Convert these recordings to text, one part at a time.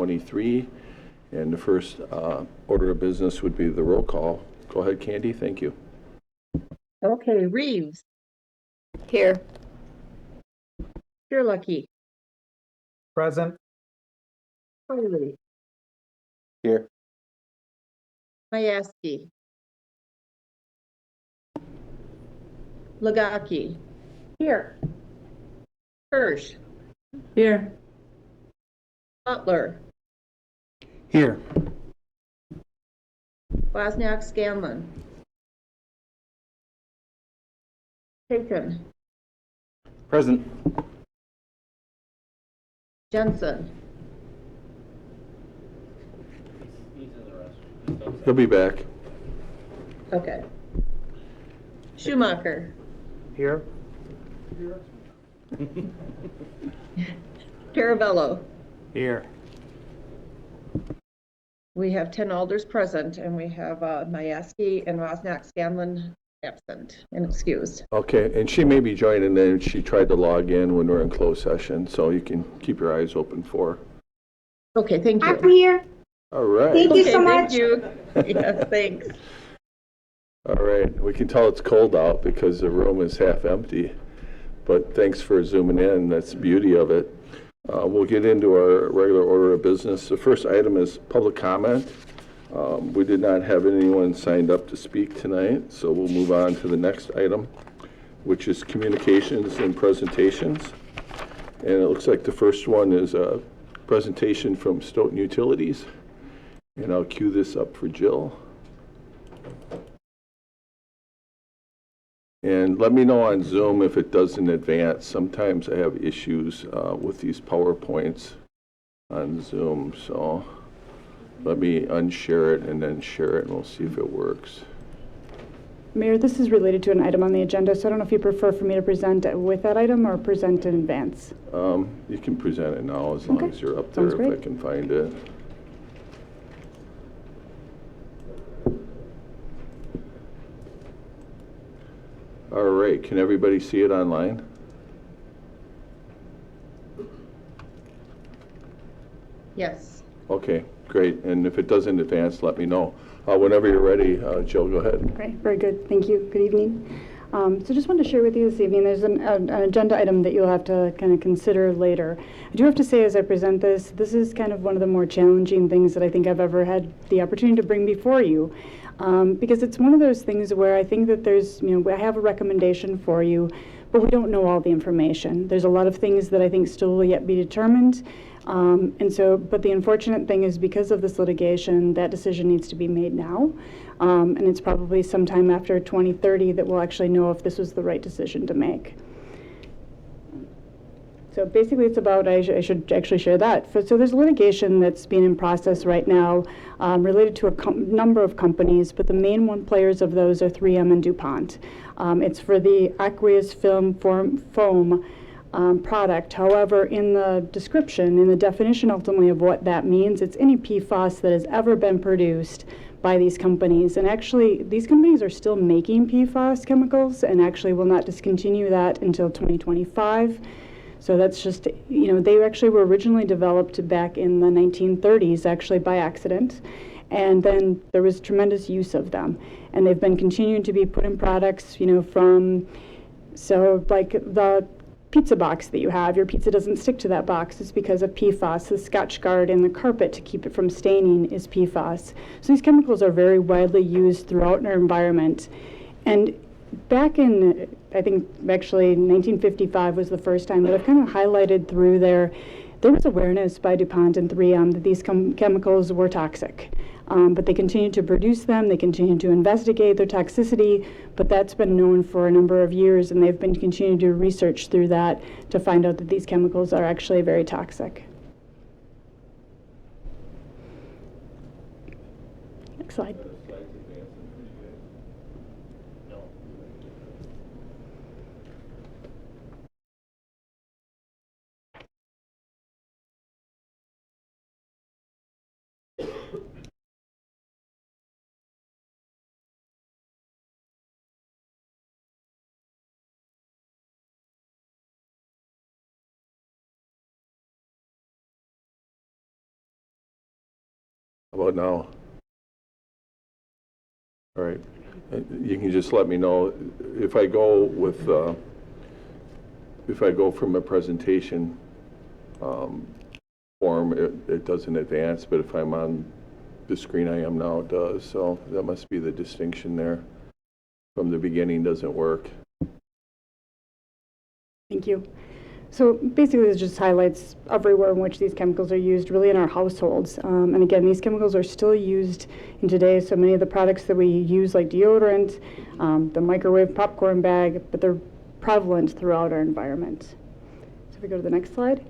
2023. And the first order of business would be the roll call. Go ahead, Candy. Thank you. Okay, Reeves. Here. Lucky. Present. Foley. Here. Mayeski. Lagaki. Here. Hirsch. Here. Butler. Here. Wozniak Scanlon. Taken. Present. Jensen. He'll be back. Okay. Schumacher. Here. Carabello. Here. We have 10 alders present, and we have Mayeski and Wozniak Scanlon absent and excused. Okay, and she may be joining in. She tried to log in when we're in closed session, so you can keep your eyes open for her. Okay, thank you. I'm here. All right. Thank you so Thank much. you. Yes, thanks. All right. We can tell it's cold out because the room is half empty, but thanks for zooming in. That's the beauty of it. We'll get into our regular order of business. The first item is public comment. We did not have anyone signed up to speak tonight, so we'll move on to the next item, which is communications and presentations. And it looks like the first one is a presentation from Stoughton Utilities. And I'll cue this up for Jill. And let me know on Zoom if it doesn't advance. Sometimes I have issues with these PowerPoints on Zoom, so let me unshare it and then share it, and we'll see if it works. Mayor, this is related to an item on the agenda, so I don't know if you prefer for me to present with that item or present in advance. You can present it now as long Okay. as you're up there, Sounds if great. I can find it. All right, can everybody see it online? Yes. Okay, great. And if it doesn't advance, let me know. Whenever you're ready, Jill, go ahead. Great, very good. Thank you. Good evening. So just wanted to share with you this evening, there's an agenda item that you'll have to kind of consider later. I do have to say, as I present this is kind of one of the more challenging things that I think I've ever had the opportunity to bring before you. Because it's one of those things where I think that there's, I have a recommendation for you, but we don't know all the information. There's a lot of things that I think still will yet be determined. But the unfortunate thing is, because of this litigation, that decision needs to be made now. And it's probably sometime after 2030 that we'll actually know if this was the right decision to make. So basically it's about, I should actually share that. So there's litigation that's being in process right now related to a number of companies, but the main players of those are 3M and DuPont. It's for the aqueous film foam product. However, in the description, in the definition ultimately of what that means, it's any PFAS that has ever been produced by these companies. And actually, these companies are still making PFAS chemicals and actually will not discontinue that until 2025. So that's just, they actually were originally developed back in the 1930s, actually by accident. And then there was tremendous use of them. And they've been continuing to be put in products, so like the pizza box that you have, your pizza doesn't stick to that box. It's because of PFAS. The Scotch Guard in the carpet to keep it from staining is PFAS. So these chemicals are very widely used throughout our environment. And back in, I think actually 1955 was the first time that I've kind of highlighted through there was awareness by DuPont and 3M that these chemicals were toxic. But they continue to produce them, they continue to investigate their toxicity, but that's been known for a number of years, and they've been continuing to do research through that to find out that these chemicals are actually very toxic. Next slide. How about now? All right. You can just let me know if I go with, if I go from a presentation form, it doesn't advance, but if I'm on the screen I am now, it does. So that must be the distinction there. From the beginning doesn't work. Thank you. So basically, this just highlights everywhere in which these chemicals are used, really in our households. And again, these chemicals are still used in today. So many of the products that we use, like deodorant, the microwave popcorn bag, but they're prevalent throughout our environment. So if we go to the next slide.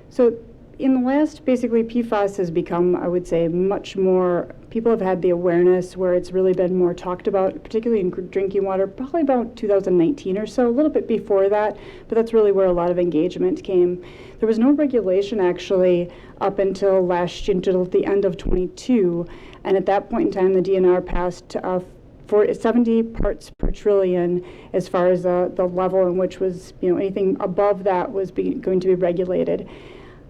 So in the last, basically, PFAS has become, I would say, much more, people have had the awareness where it's really been more talked about, particularly in drinking water, probably about 2019 or so, a little bit before that, but that's really where a lot of engagement came. There was no regulation actually up until last year, until the end of 22, and at that point in time, the DNR passed for 70 parts per trillion as far as the level in which was, anything above that was going to be regulated.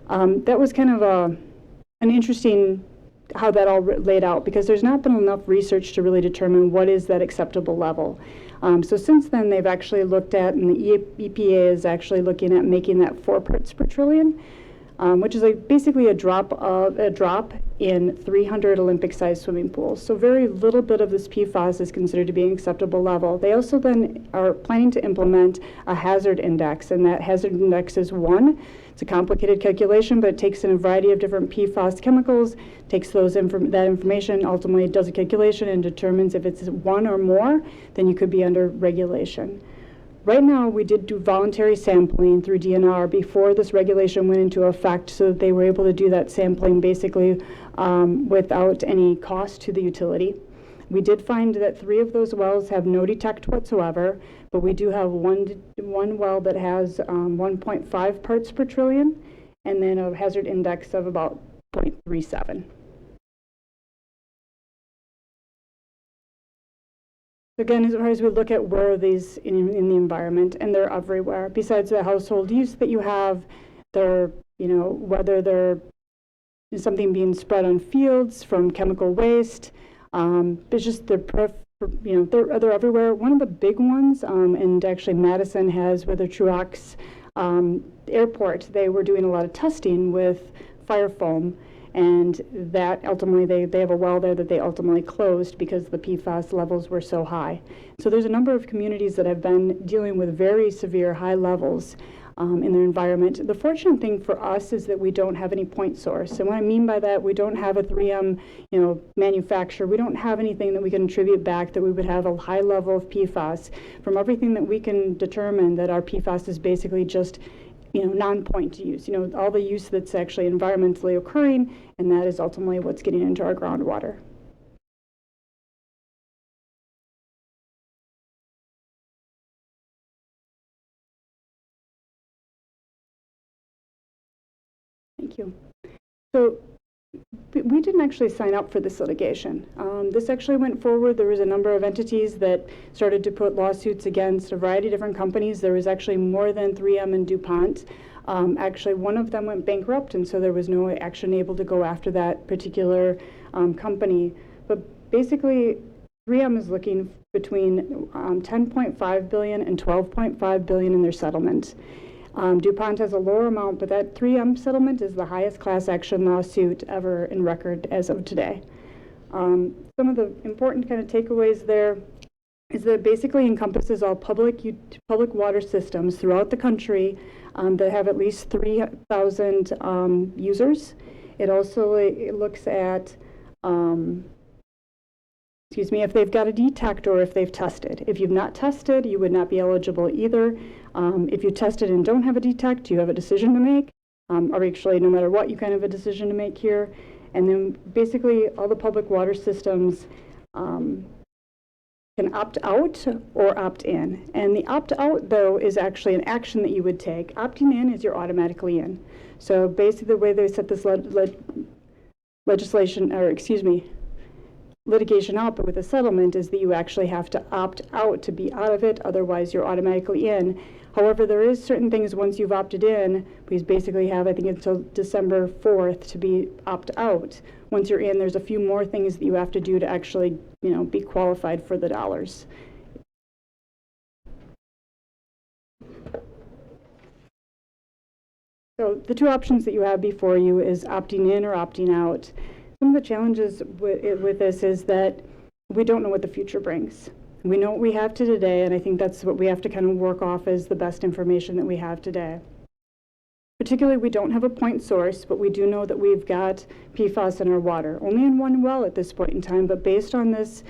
That was kind of an interesting how that all laid out, because there's not been enough research to really determine what is that acceptable level. So since then, they've actually looked at, and the EPA is actually looking at making that 4 parts per trillion, which is basically a drop in 300 Olympic-sized swimming pools. So very little bit of this PFAS is considered to be an acceptable level. They also then are planning to implement a hazard index, and that hazard index is 1. It's a complicated calculation, but it takes in a variety of different PFAS chemicals, takes that information, ultimately does a calculation and determines if it's 1 or more, then you could be under regulation. Right now, we did do voluntary sampling through DNR before this regulation went into effect, so that they were able to do that sampling basically without any cost to the utility. We did find that 3 of those wells have no detect whatsoever, but we do have one well that has 1.5 parts per trillion, and then a hazard index of about 0.37. Again, as far as we look at where are these in the environment, and they're everywhere. Besides the household use that you have, they're, whether they're something being spread on fields from chemical waste, it's just they're everywhere. One of the big ones, and actually Madison has with the Truax airport, they were doing a lot of testing with fire foam, and that ultimately they have a well there that they ultimately closed because the PFAS levels were so high. So there's a number of communities that have been dealing with very severe high levels in their environment. The fortunate thing for us is that we don't have any point source. And what I mean by that, we don't have a 3M manufacturer. We don't have anything that we can attribute back that we would have a high level of PFAS. From everything that we can determine, that our PFAS is basically just non-point use, all the use that's actually environmentally occurring, and that is ultimately what's getting into our groundwater. Thank you. So we didn't actually sign up for this litigation. This actually went forward. There was a number of entities that started to put lawsuits against a variety of different companies. There was actually more than 3M and DuPont. Actually, one of them went bankrupt, and so there was no action able to go after that particular company. But basically, 3M is looking between $10.5 billion and $12.5 billion in their settlement. DuPont has a lower amount, but that 3M settlement is the highest class action lawsuit ever in record as of today. Some of the important kind of takeaways there is that it basically encompasses all public water systems throughout the country that have at least 3,000 users. It also looks at if they've got a detect or if they've tested. If you've not tested, you would not be eligible either. If you tested and don't have a detect, you have a decision to make, or actually no matter what, you kind of have a decision to make here. And then basically all the public water systems can opt out or opt in. And the opt out, though, is actually an action that you would take. Opting in is you're automatically in. So basically the way they set this litigation out, but with a settlement, is that you actually have to opt out to be out of it, otherwise you're automatically in. However, there is certain things once you've opted in, we basically have, I think, until December 4th to be opt out. Once you're in, there's a few more things that you have to do to actually, be qualified for the dollars. So the two options that you have before you is opting in or opting out. Some of the challenges with this is that we don't know what the future brings. We know what we have today, and I think that's what we have to kind of work off as the best information that we have today. Particularly, we don't have a point source, but we do know that we've got PFAS in our water. Only in one well at this point in time, but based on this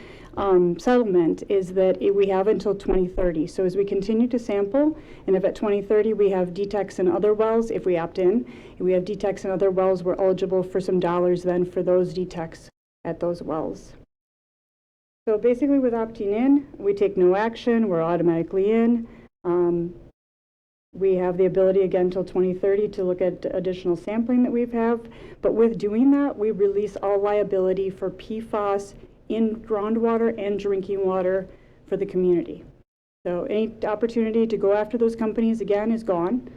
settlement is that we have until 2030. So as we continue to sample, and if at 2030 we have detects in other wells, if we opt in, if we have detects in other wells, we're eligible for some dollars then for those detects at those wells. So basically with opting in, we take no action, we're automatically in. We have the ability again until 2030 to look at additional sampling that we have, but with doing that, we release all liability for PFAS in groundwater and drinking water for the community. So any opportunity to go after those companies again is gone.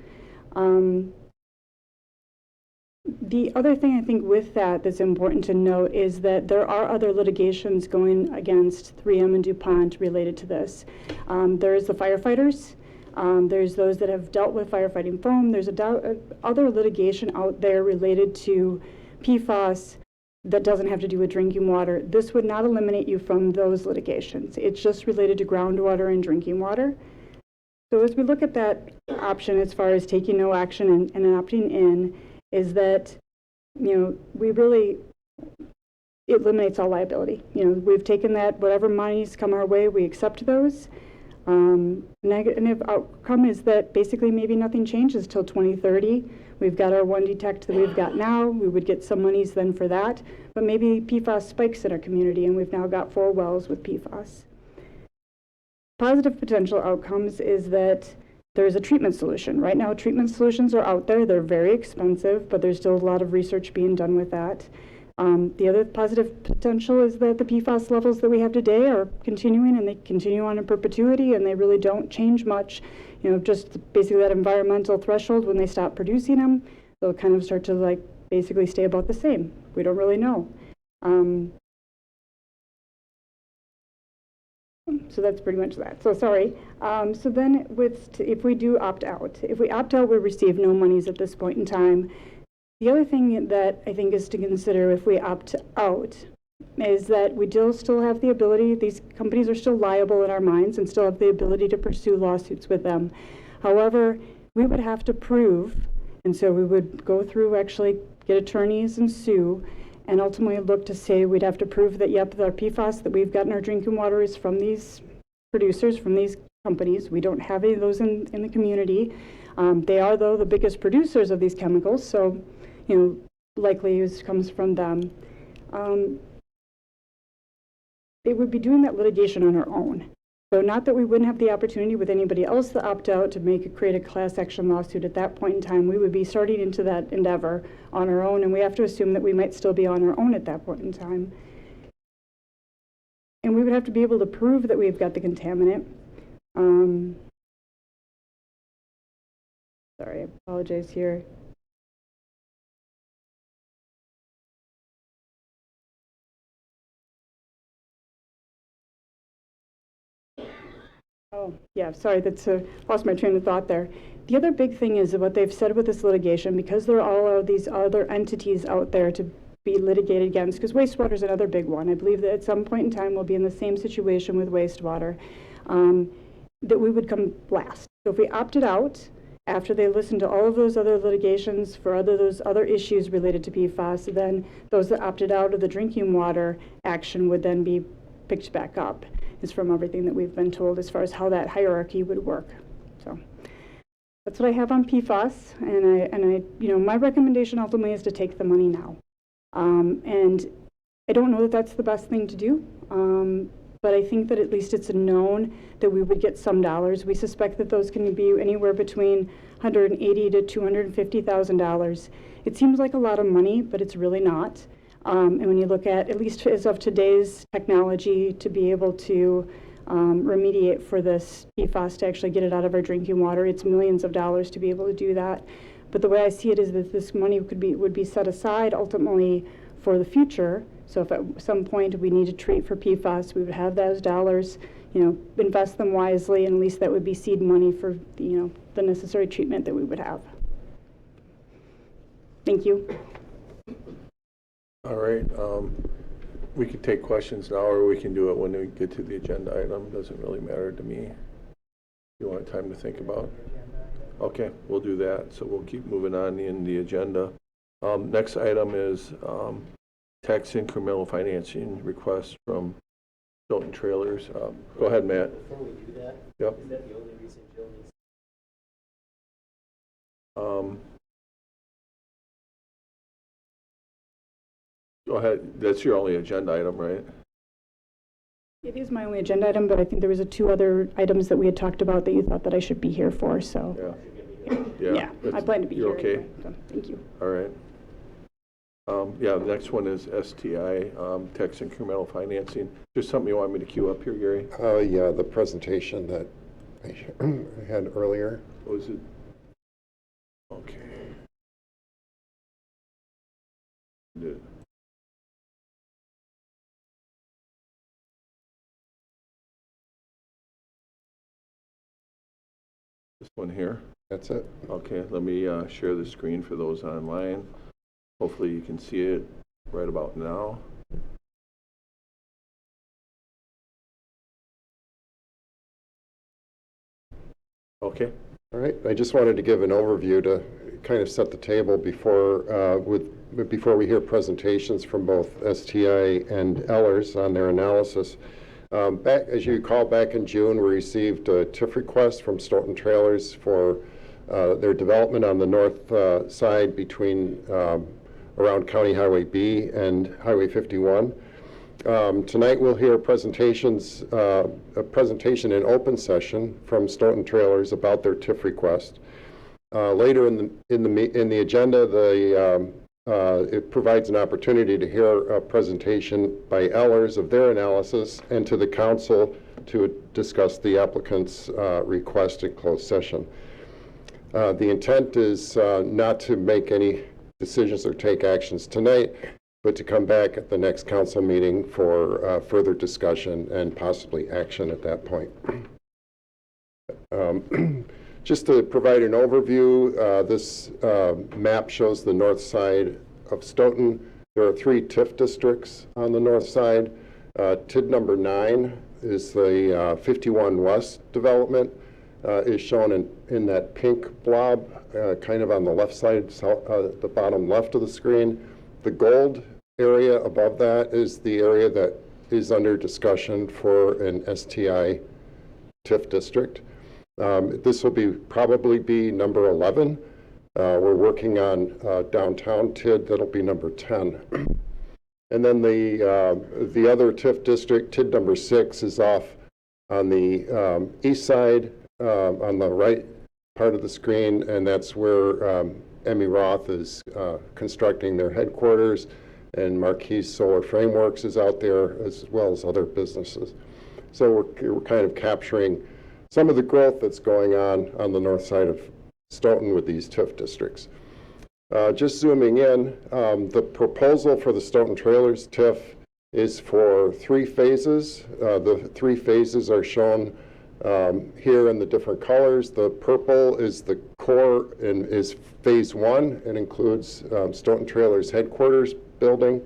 The other thing I think with that's important to note is that there are other litigations going against 3M and DuPont related to this. There's the firefighters. There's those that have dealt with firefighting foam. There's other litigation out there related to PFAS that doesn't have to do with drinking water. This would not eliminate you from those litigations. It's just related to groundwater and drinking water. So as we look at that option as far as taking no action and opting in, is that, it eliminates all liability. We've taken that, whatever monies come our way, we accept those. Negative outcome is that basically maybe nothing changes till 2030. We've got our one detect that we've got now. We would get some monies then for that, but maybe PFAS spikes in our community and we've now got 4 wells with PFAS. Positive potential outcomes is that there's a treatment solution. Right now, treatment solutions are out there. They're very expensive, but there's still a lot of research being done with that. The other positive potential is that the PFAS levels that we have today are continuing, and they continue on in perpetuity, and they really don't change much. Just basically that environmental threshold, when they stop producing them, they'll kind of start to basically stay about the same. We don't really know. So that's pretty much that. So sorry. So then if we do opt out, if we opt out, we receive no monies at this point in time. The other thing that I think is to consider if we opt out is that we still have the ability, these companies are still liable in our minds and still have the ability to pursue lawsuits with them. However, we would have to prove, and so we would go through, actually get attorneys and sue, and ultimately look to say we'd have to prove that, yep, our PFAS that we've got in our drinking water is from these producers, from these companies. We don't have any of those in the community. They are, though, the biggest producers of these chemicals, so likely use comes from them. They would be doing that litigation on our own. So not that we wouldn't have the opportunity with anybody else to opt out to create a class action lawsuit at that point in time. We would be starting into that endeavor on our own, and we have to assume that we might still be on our own at that point in time. And we would have to be able to prove that we've got the contaminant. Sorry, I apologize here. Oh, yeah, sorry, that's lost my train of thought there. The other big thing is what they've said with this litigation, because there are all these other entities out there to be litigated against, because wastewater is another big one. I believe that at some point in time we'll be in the same situation with wastewater, that we would come last. So if we opted out, after they listened to all of those other litigations for those other issues related to PFAS, then those that opted out of the drinking water action would then be picked back up, is from everything that we've been told as far as how that hierarchy would work. So that's what I have on PFAS, and I my recommendation ultimately is to take the money now. And I don't know that that's the best thing to do, but I think that at least it's known that we would get some dollars. We suspect that those can be anywhere between $180,000 to $250,000. It seems like a lot of money, but it's really not. And when you look at least as of today's technology, to be able to remediate for this PFAS, to actually get it out of our drinking water, it's millions of dollars to be able to do that. But the way I see it is that this money would be set aside ultimately for the future. So if at some point we need to treat for PFAS, we would have those dollars, invest them wisely, and at least that would be seed money for, the necessary treatment that we would have. Thank you. All right, we could take questions now, or we can do it when we get to the agenda item. Doesn't really matter to me. You want time to think about? Okay, we'll do that. So we'll keep moving on in the agenda. Next item is tax incremental financing request from Stoughton Trailers. Go ahead, Matt. Before we do that, Yep. is that the only reason Jill needs? Go ahead. That's your only agenda item, right? It is my only agenda item, but I think there was 2 other items that we had talked about that you thought that I should be here for, so. Yeah. I plan to be here. You're okay? Anyway, so thank you. All right. Yeah, the next one is STI, tax incremental financing. There's something you want me to queue up here, Gary? Yeah, the presentation that I had earlier. What was it? Okay. Good. This one here? That's it. Okay, let me share the screen for those online. Hopefully you can see it right about now. Okay. All right. I just wanted to give an overview to kind of set the table before we hear presentations from both STI and Ellers on their analysis. As you recall, back in June, we received a TIF request from Stoughton Trailers for their development on the north side between around County Highway B and Highway 51. Tonight we'll hear a presentation in open session from Stoughton Trailers about their TIF request. Later in the agenda, it provides an opportunity to hear a presentation by Ellers of their analysis, and to the council to discuss the applicant's request in closed session. The intent is not to make any decisions or take actions tonight, but to come back at the next council meeting for further discussion and possibly action at that point. Just to provide an overview, this map shows the north side of Stoughton. There are 3 TIF districts on the north side. TID number 9 is the 51 West development, is shown in that pink blob, kind of on the left side, the bottom left of the screen. The gold area above that is the area that is under discussion for an STI TIF district. This will probably be number 11. We're working on downtown TID, that'll be number 10. And then the other TIF district, TID number 6, is off on the east side, on the right part of the screen, and that's where Emmy Roth is constructing their headquarters, and Marquis Solar Frameworks is out there, as well as other businesses. So we're kind of capturing some of the growth that's going on the north side of Stoughton with these TIF districts. Just zooming in, the proposal for the Stoughton Trailers TIF is for 3 phases. The 3 phases are shown here in the different colors. The purple is the core and is phase 1 and includes Stoughton Trailers headquarters building,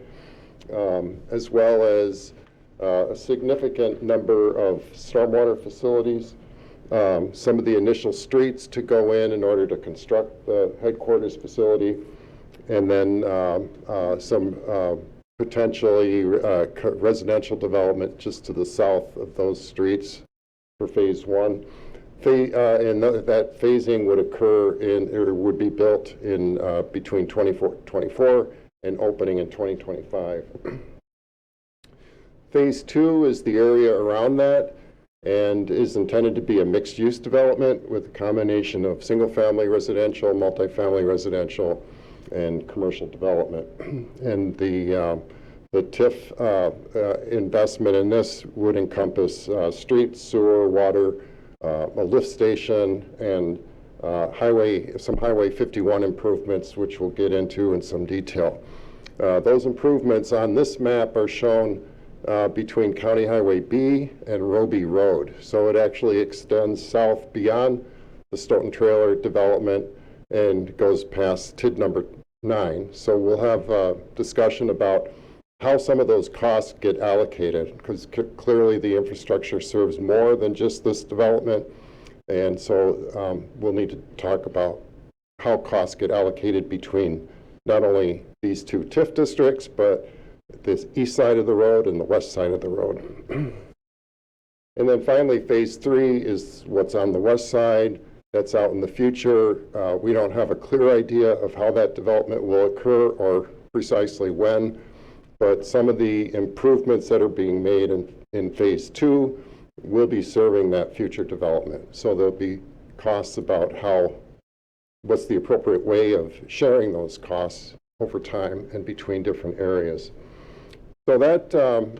as well as a significant number of stormwater facilities, some of the initial streets to go in order to construct the headquarters facility, and then some potentially residential development just to the south of those streets for phase 1. And that phasing would occur or would be built in between 2024 and opening in 2025. Phase 2 is the area around that and is intended to be a mixed-use development with a combination of single-family residential, multifamily residential, and commercial development. And the TIF investment in this would encompass street, sewer, water, a lift station, and some Highway 51 improvements, which we'll get into in some detail. Those improvements on this map are shown between County Highway B and Roby Road. So it actually extends south beyond the Stoughton trailer development and goes past TID number 9. So we'll have a discussion about how some of those costs get allocated, because clearly the infrastructure serves more than just this development. And so we'll need to talk about how costs get allocated between not only these two TIF districts, but this east side of the road and the west side of the road. And then finally, phase 3 is what's on the west side. That's out in the future. We don't have a clear idea of how that development will occur or precisely when, but some of the improvements that are being made in phase 2 will be serving that future development. So there'll be costs about what's the appropriate way of sharing those costs over time and between different areas. So that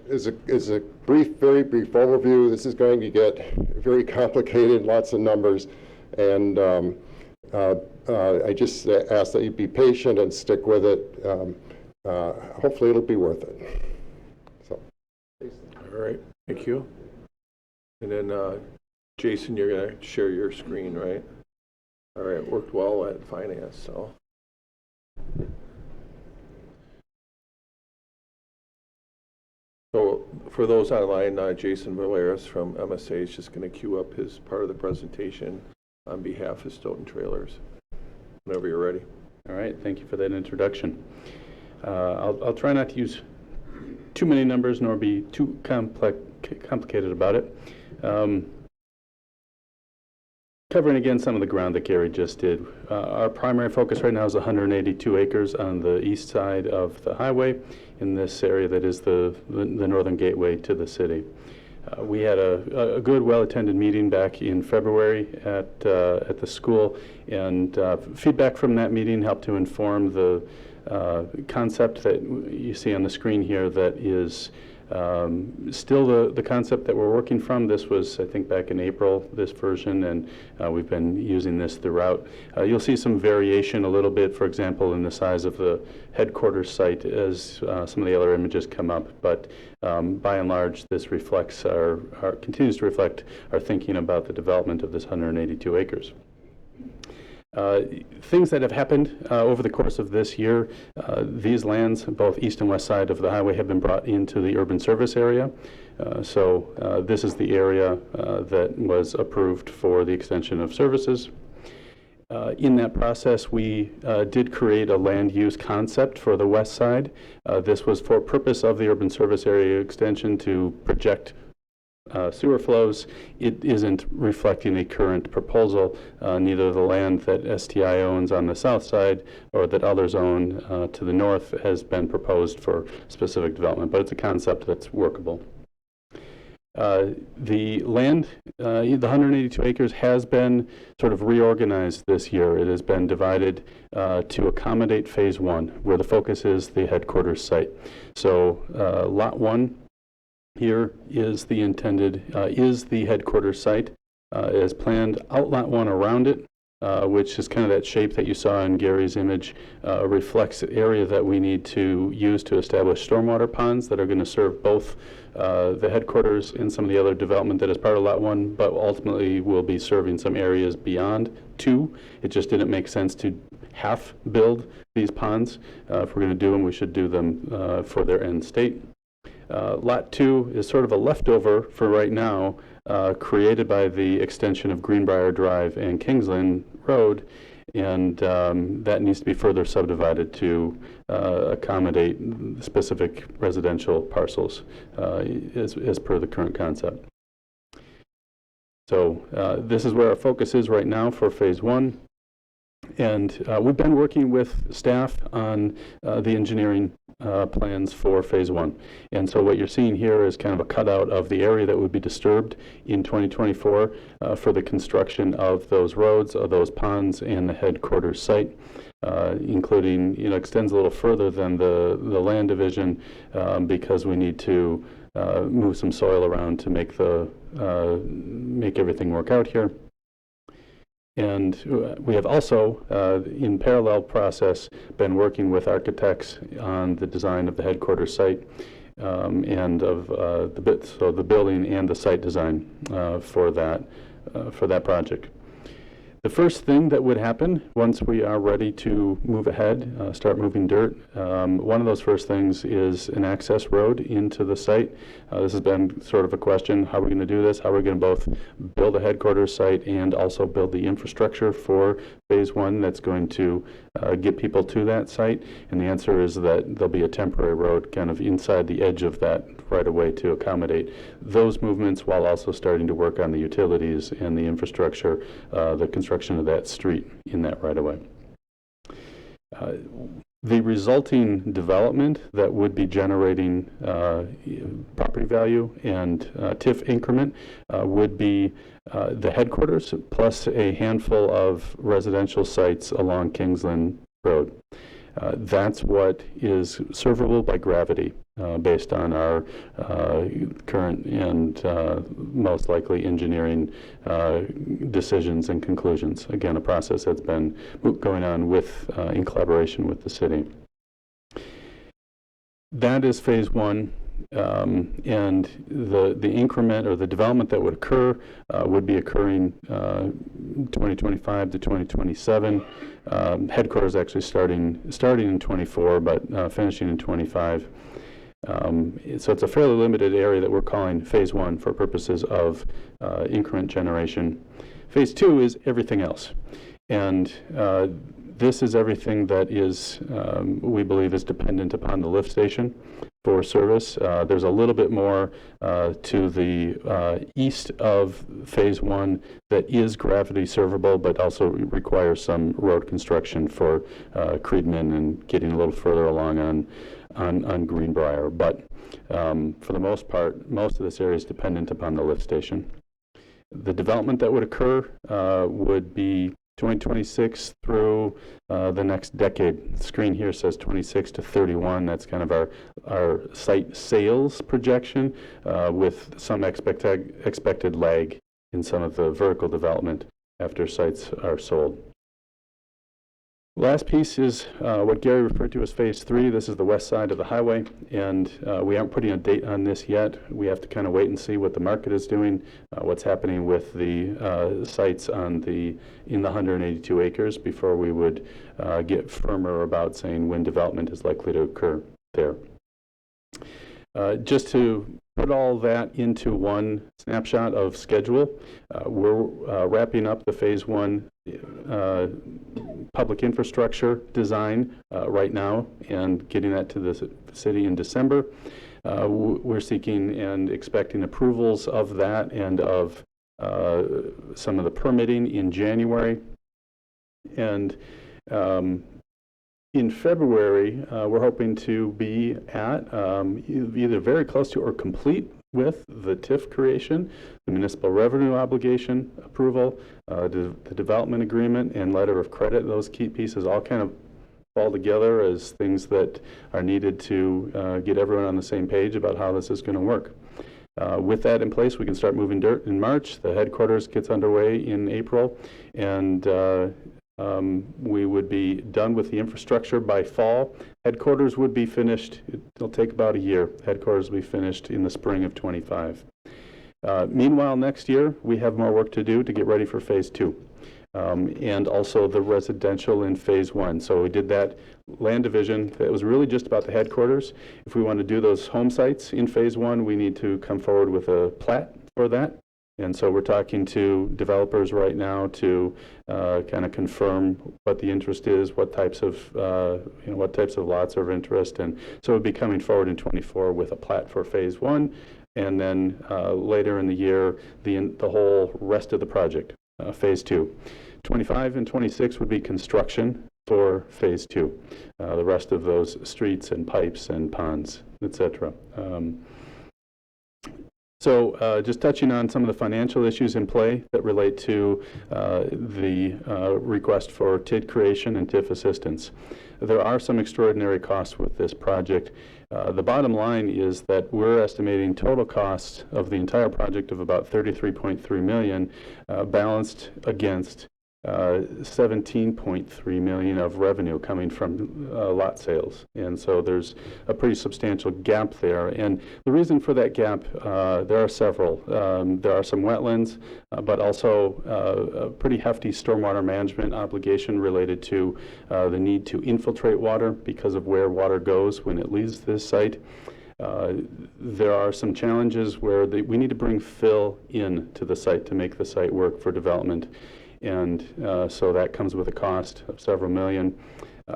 is a very brief overview. This is going to get very complicated, lots of numbers, and I just ask that you be patient and stick with it. Hopefully it'll be worth it. So. All right, thank you. And then Jason, you're going to share your screen, right? All right, worked well at finance, so. So for those online, Jason Valeris from MSA is just going to queue up his part of the presentation on behalf of Stoughton Trailers. Whenever you're ready. All right, thank you for that introduction. I'll try not to use too many numbers nor be too complicated about it. Covering again some of the ground that Gary just did. Our primary focus right now is 182 acres on the east side of the highway in this area that is the northern gateway to the city. We had a good, well-attended meeting back in February at the school, and feedback from that meeting helped to inform the concept that you see on the screen here that is still the concept that we're working from. This was, I think, back in April, this version, and we've been using this throughout. You'll see some variation a little bit, for example, in the size of the headquarters site as some of the other images come up, but by and large, this reflects continues to reflect our thinking about the development of this 182 acres. Things that have happened over the course of this year, these lands, both east and west side of the highway, have been brought into the urban service area. So this is the area that was approved for the extension of services. In that process, we did create a land use concept for the west side. This was for purpose of the urban service area extension to project sewer flows. It isn't reflecting a current proposal, neither the land that STI owns on the south side or that others own to the north has been proposed for specific development, but it's a concept that's workable. The land, the 182 acres has been sort of reorganized this year. It has been divided to accommodate phase 1, where the focus is the headquarters site. So lot 1 here is the intended, is the headquarters site. As planned, outlot 1 around it, which is kind of that shape that you saw in Gary's image, reflects the area that we need to use to establish stormwater ponds that are going to serve both the headquarters and some of the other development that is part of lot 1, but ultimately will be serving some areas beyond 2. It just didn't make sense to half build these ponds. If we're going to do them, we should do them for their end state. Lot 2 is sort of a leftover for right now, created by the extension of Greenbrier Drive and Kingsland Road, and that needs to be further subdivided to accommodate specific residential parcels as per the current concept. So this is where our focus is right now for phase 1. And we've been working with staff on the engineering plans for phase one. And so what you're seeing here is kind of a cutout of the area that would be disturbed in 2024 for the construction of those roads, of those ponds, and the headquarters site. Including, extends a little further than the land division because we need to move some soil around to make everything work out here. And we have also, in parallel process, been working with architects on the design of the headquarters site and of the building and the site design for that project. The first thing that would happen once we are ready to move ahead, start moving dirt, one of those first things is an access road into the site. This has been sort of a question, how are we going to do this? How are we going to both build a headquarters site and also build the infrastructure for phase one that's going to get people to that site? And the answer is that there'll be a temporary road kind of inside the edge of that right away to accommodate those movements while also starting to work on the utilities and the infrastructure, the construction of that street in that right away. The resulting development that would be generating property value and TIF increment would be the headquarters plus a handful of residential sites along Kingsland Road. That's what is servable by gravity based on our current and most likely engineering decisions and conclusions. Again, a process that's been going on in collaboration with the city. That is phase one. And the increment or the development that would occur would be occurring 2025 to 2027. Headquarters actually starting in 24, but finishing in 25. So it's a fairly limited area that we're calling phase one for purposes of increment generation. Phase two is everything else. And this is everything that is, we believe, is dependent upon the lift station for service. There's a little bit more to the east of phase one that is gravity servable, but also requires some road construction for Creedman and getting a little further along on Greenbrier. But for the most part, most of this area is dependent upon the lift station. The development that would occur would be 2026 through the next decade. The screen here says 26 to 31. That's kind of our site sales projection with some expected lag in some of the vertical development after sites are sold. Last piece is what Gary referred to as phase three. This is the west side of the highway, and we aren't putting a date on this yet. We have to kind of wait and see what the market is doing, what's happening with the sites in the 182 acres before we would get firmer about saying when development is likely to occur there. Just to put all that into one snapshot of schedule, we're wrapping up the phase one public infrastructure design right now and getting that to the city in December. We're seeking and expecting approvals of that and of some of the permitting in January. And in February, we're hoping to be at either very close to or complete with the TIF creation, the municipal revenue obligation approval, the development agreement, and letter of credit. Those key pieces all kind of fall together as things that are needed to get everyone on the same page about how this is going to work. With that in place, we can start moving dirt in March. The headquarters gets underway in April, and we would be done with the infrastructure by fall. Headquarters would be finished. It'll take about a year. Headquarters will be finished in the spring of 25. Meanwhile, next year, we have more work to do to get ready for phase two. And also the residential in phase one. So we did that land division. That was really just about the headquarters. If we want to do those home sites in phase one, we need to come forward with a plat for that. And so we're talking to developers right now to kind of confirm what the interest is, what types of lots are of interest, and so we'll be coming forward in 24 with a plat for phase one, and then later in the year the whole rest of the project, phase two. 25 and 26 would be construction for Phase 2. The rest of those streets and pipes and ponds, etc. So just touching on some of the financial issues in play that relate to the request for TID creation and TIF assistance. There are some extraordinary costs with this project. The bottom line is that we're estimating total costs of the entire project of about $33.3 million, balanced against $17.3 million of revenue coming from lot sales. And so there's a pretty substantial gap there. And the reason for that gap, there are several. There are some wetlands, but also a pretty hefty stormwater management obligation related to the need to infiltrate water because of where water goes when it leaves this site. There are some challenges where we need to bring fill in to the site to make the site work for development. And so that comes with a cost of several million.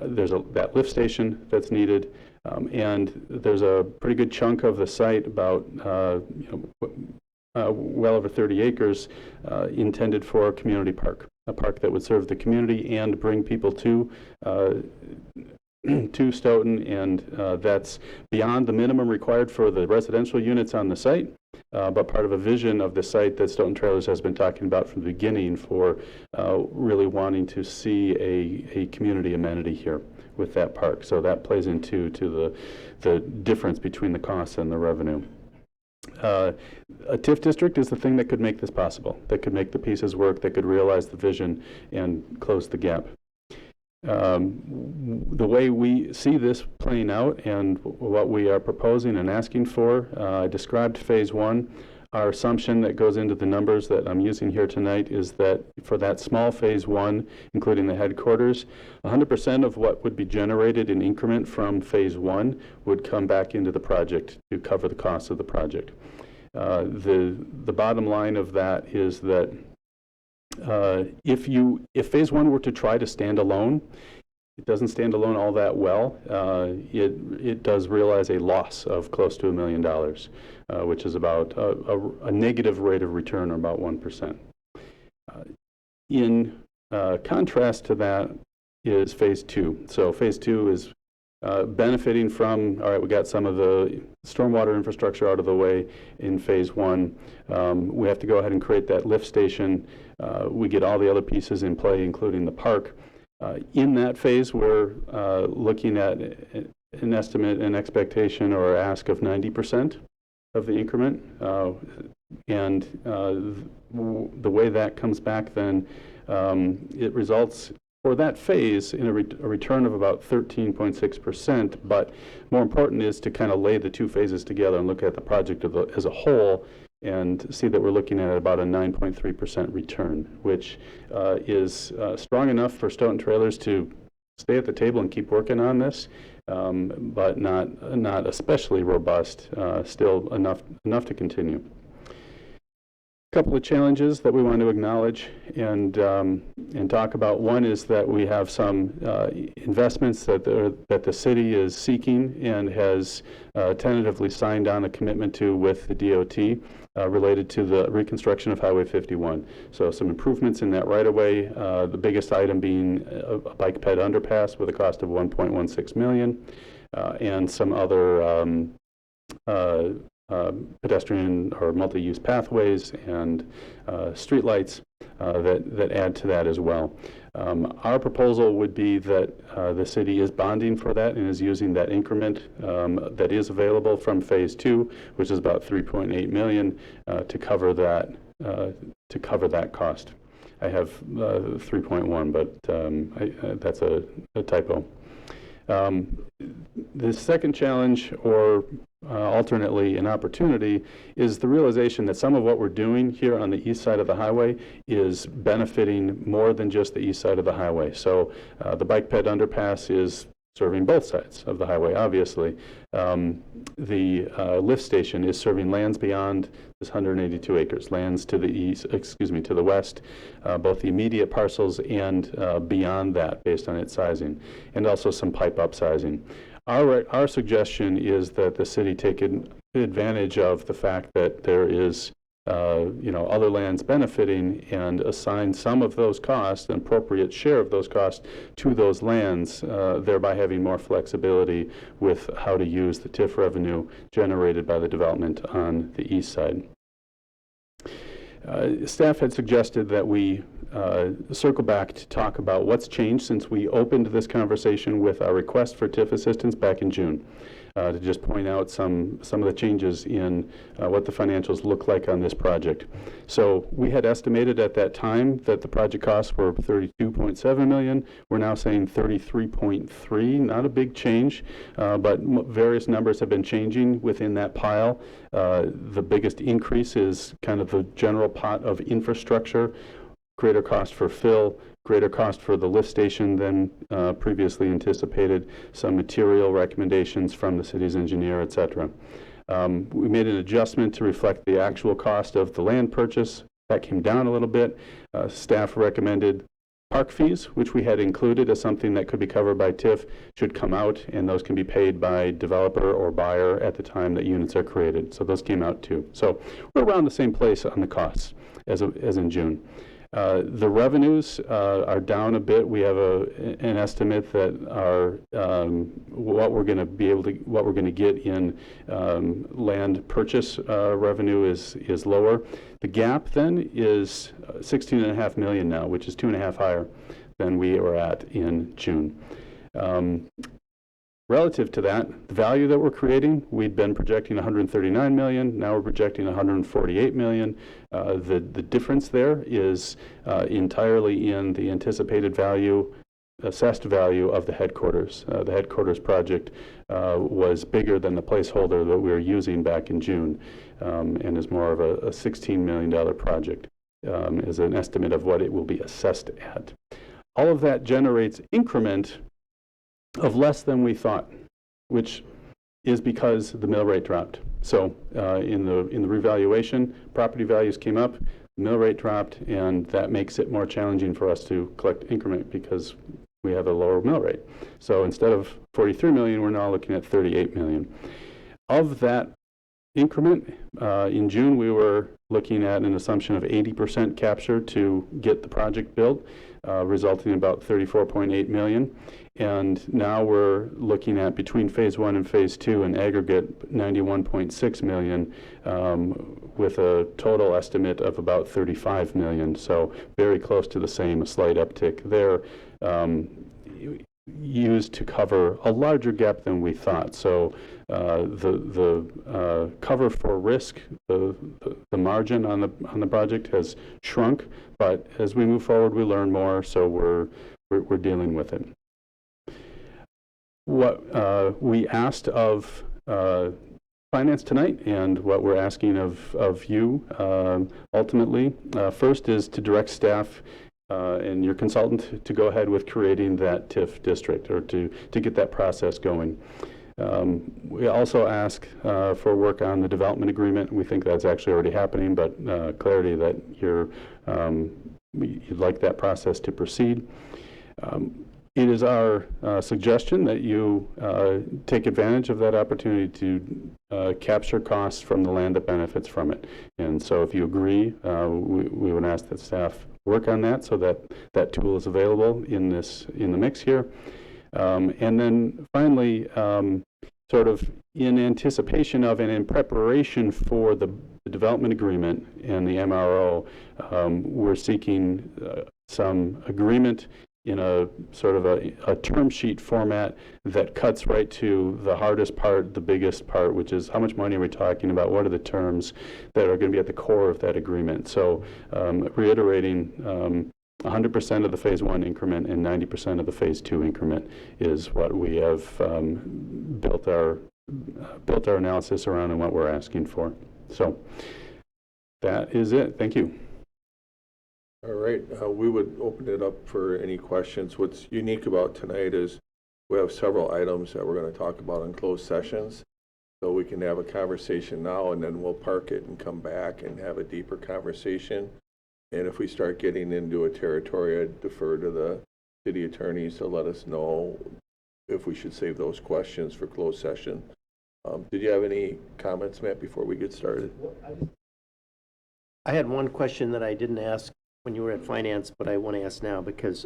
There's that lift station that's needed, and there's a pretty good chunk of the site, about well over 30 acres, intended for a community park, a park that would serve the community and bring people to Stoughton, and that's beyond the minimum required for the residential units on the site. But part of a vision of the site that Stoughton Trailers has been talking about from the beginning for really wanting to see a community amenity here with that park. So that plays into the difference between the costs and the revenue. A TIF district is the thing that could make this possible, that could make the pieces work, that could realize the vision and close the gap. The way we see this playing out and what we are proposing and asking for, I described Phase 1. Our assumption that goes into the numbers that I'm using here tonight is that for that small Phase 1, including the headquarters, 100% of what would be generated in increment from Phase 1 would come back into the project to cover the costs of the project. The bottom line of that is that if Phase 1 were to try to stand alone, it doesn't stand alone all that well. It does realize a loss of close to $1 million, which is about a negative rate of return, or about 1%. In contrast to that is Phase 2. So Phase 2 is benefiting from, all right, we got some of the stormwater infrastructure out of the way in Phase 1. We have to go ahead and create that lift station. We get all the other pieces in play, including the park. In that phase, we're looking at an estimate, an expectation, or ask of 90% of the increment. And the way that comes back then, it results for that phase in a return of about 13.6%, but more important is to kind of lay the two phases together and look at the project as a whole and see that we're looking at about a 9.3% return, which is strong enough for Stoughton Trailers to stay at the table and keep working on this, but not especially robust, still enough to continue. A couple of challenges that we want to acknowledge and talk about. One is that we have some investments that the city is seeking and has tentatively signed on a commitment to with the DOT related to the reconstruction of Highway 51. So some improvements in that right-of-way, the biggest item being a bike ped underpass with a cost of $1.16 million, and some other pedestrian or multi-use pathways and streetlights that add to that as well. Our proposal would be that the city is bonding for that and is using that increment that is available from Phase 2, which is about $3.8 million, to cover that cost. I have 3.1, but that's a typo. The second challenge, or alternately an opportunity, is the realization that some of what we're doing here on the east side of the highway is benefiting more than just the east side of the highway. So the bike ped underpass is serving both sides of the highway, obviously. The lift station is serving lands beyond this 182 acres, lands to the west, both the immediate parcels and beyond that based on its sizing, and also some pipe upsizing. Our suggestion is that the city take advantage of the fact that there is other lands benefiting and assign some of those costs, an appropriate share of those costs, to those lands, thereby having more flexibility with how to use the TIF revenue generated by the development on the east side. Staff had suggested that we circle back to talk about what's changed since we opened this conversation with our request for TIF assistance back in June. To just point out some of the changes in what the financials look like on this project. So we had estimated at that time that the project costs were $32.7 million. We're now saying $33.3, not a big change, but various numbers have been changing within that pile. The biggest increase is kind of the general pot of infrastructure, greater cost for fill, greater cost for the lift station than previously anticipated, some material recommendations from the city's engineer, et cetera. We made an adjustment to reflect the actual cost of the land purchase. That came down a little bit. Staff recommended park fees, which we had included as something that could be covered by TIF, should come out, and those can be paid by developer or buyer at the time that units are created. So those came out too. So we're around the same place on the costs as in June. The revenues are down a bit. We have an estimate that what we're going to get in land purchase revenue is lower. The gap then is $16.5 million now, which is 2.5 higher than we were at in June. Relative to that, the value that we're creating, we'd been projecting $139 million. Now we're projecting $148 million. The difference there is entirely in the anticipated value, assessed value of the headquarters. The headquarters project was bigger than the placeholder that we were using back in June, and is more of a $16 million project, as an estimate of what it will be assessed at. All of that generates increment of less than we thought, which is because the mill rate dropped. So in the revaluation, property values came up, mill rate dropped, and that makes it more challenging for us to collect increment because we have a lower mill rate. So instead of $43 million, we're now looking at $38 million. Of that increment, in June, we were looking at an assumption of 80% capture to get the project built, resulting in about $34.8 million. And now we're looking at, between phase 1 and phase 2, an aggregate $91.6 million, with a total estimate of about $35 million. So very close to the same, a slight uptick there, used to cover a larger gap than we thought. So the cover for risk, the margin on the project has shrunk, but as we move forward, we learn more, so we're dealing with it. What we asked of finance tonight, and what we're asking of you ultimately, first is to direct staff and your consultant to go ahead with creating that TIF district, or to get that process going. We also ask for work on the development agreement. We think that's actually already happening, but clarity that you'd like that process to proceed. It is our suggestion that you take advantage of that opportunity to capture costs from the land that benefits from it. And so if you agree, we would ask that staff work on that so that that tool is available in the mix here. And then finally, sort of in anticipation of and in preparation for the development agreement and the MRO, we're seeking some agreement in a sort of a term sheet format that cuts right to the hardest part, the biggest part, which is how much money are we talking about? What are the terms that are going to be at the core of that agreement? So reiterating, 100% of the phase 1 increment and 90% of the phase 2 increment is what we have built our analysis around and what we're asking for. So that is it. Thank you. All right, we would open it up for any questions. What's unique about tonight is we have several items that we're going to talk about in closed sessions. So we can have a conversation now, and then we'll park it and come back and have a deeper conversation. And if we start getting into a territory, I'd defer to the city attorneys to let us know if we should save those questions for closed session. Did you have any comments, Matt, before we get started? I had one question that I didn't ask when you were at finance, but I want to ask now because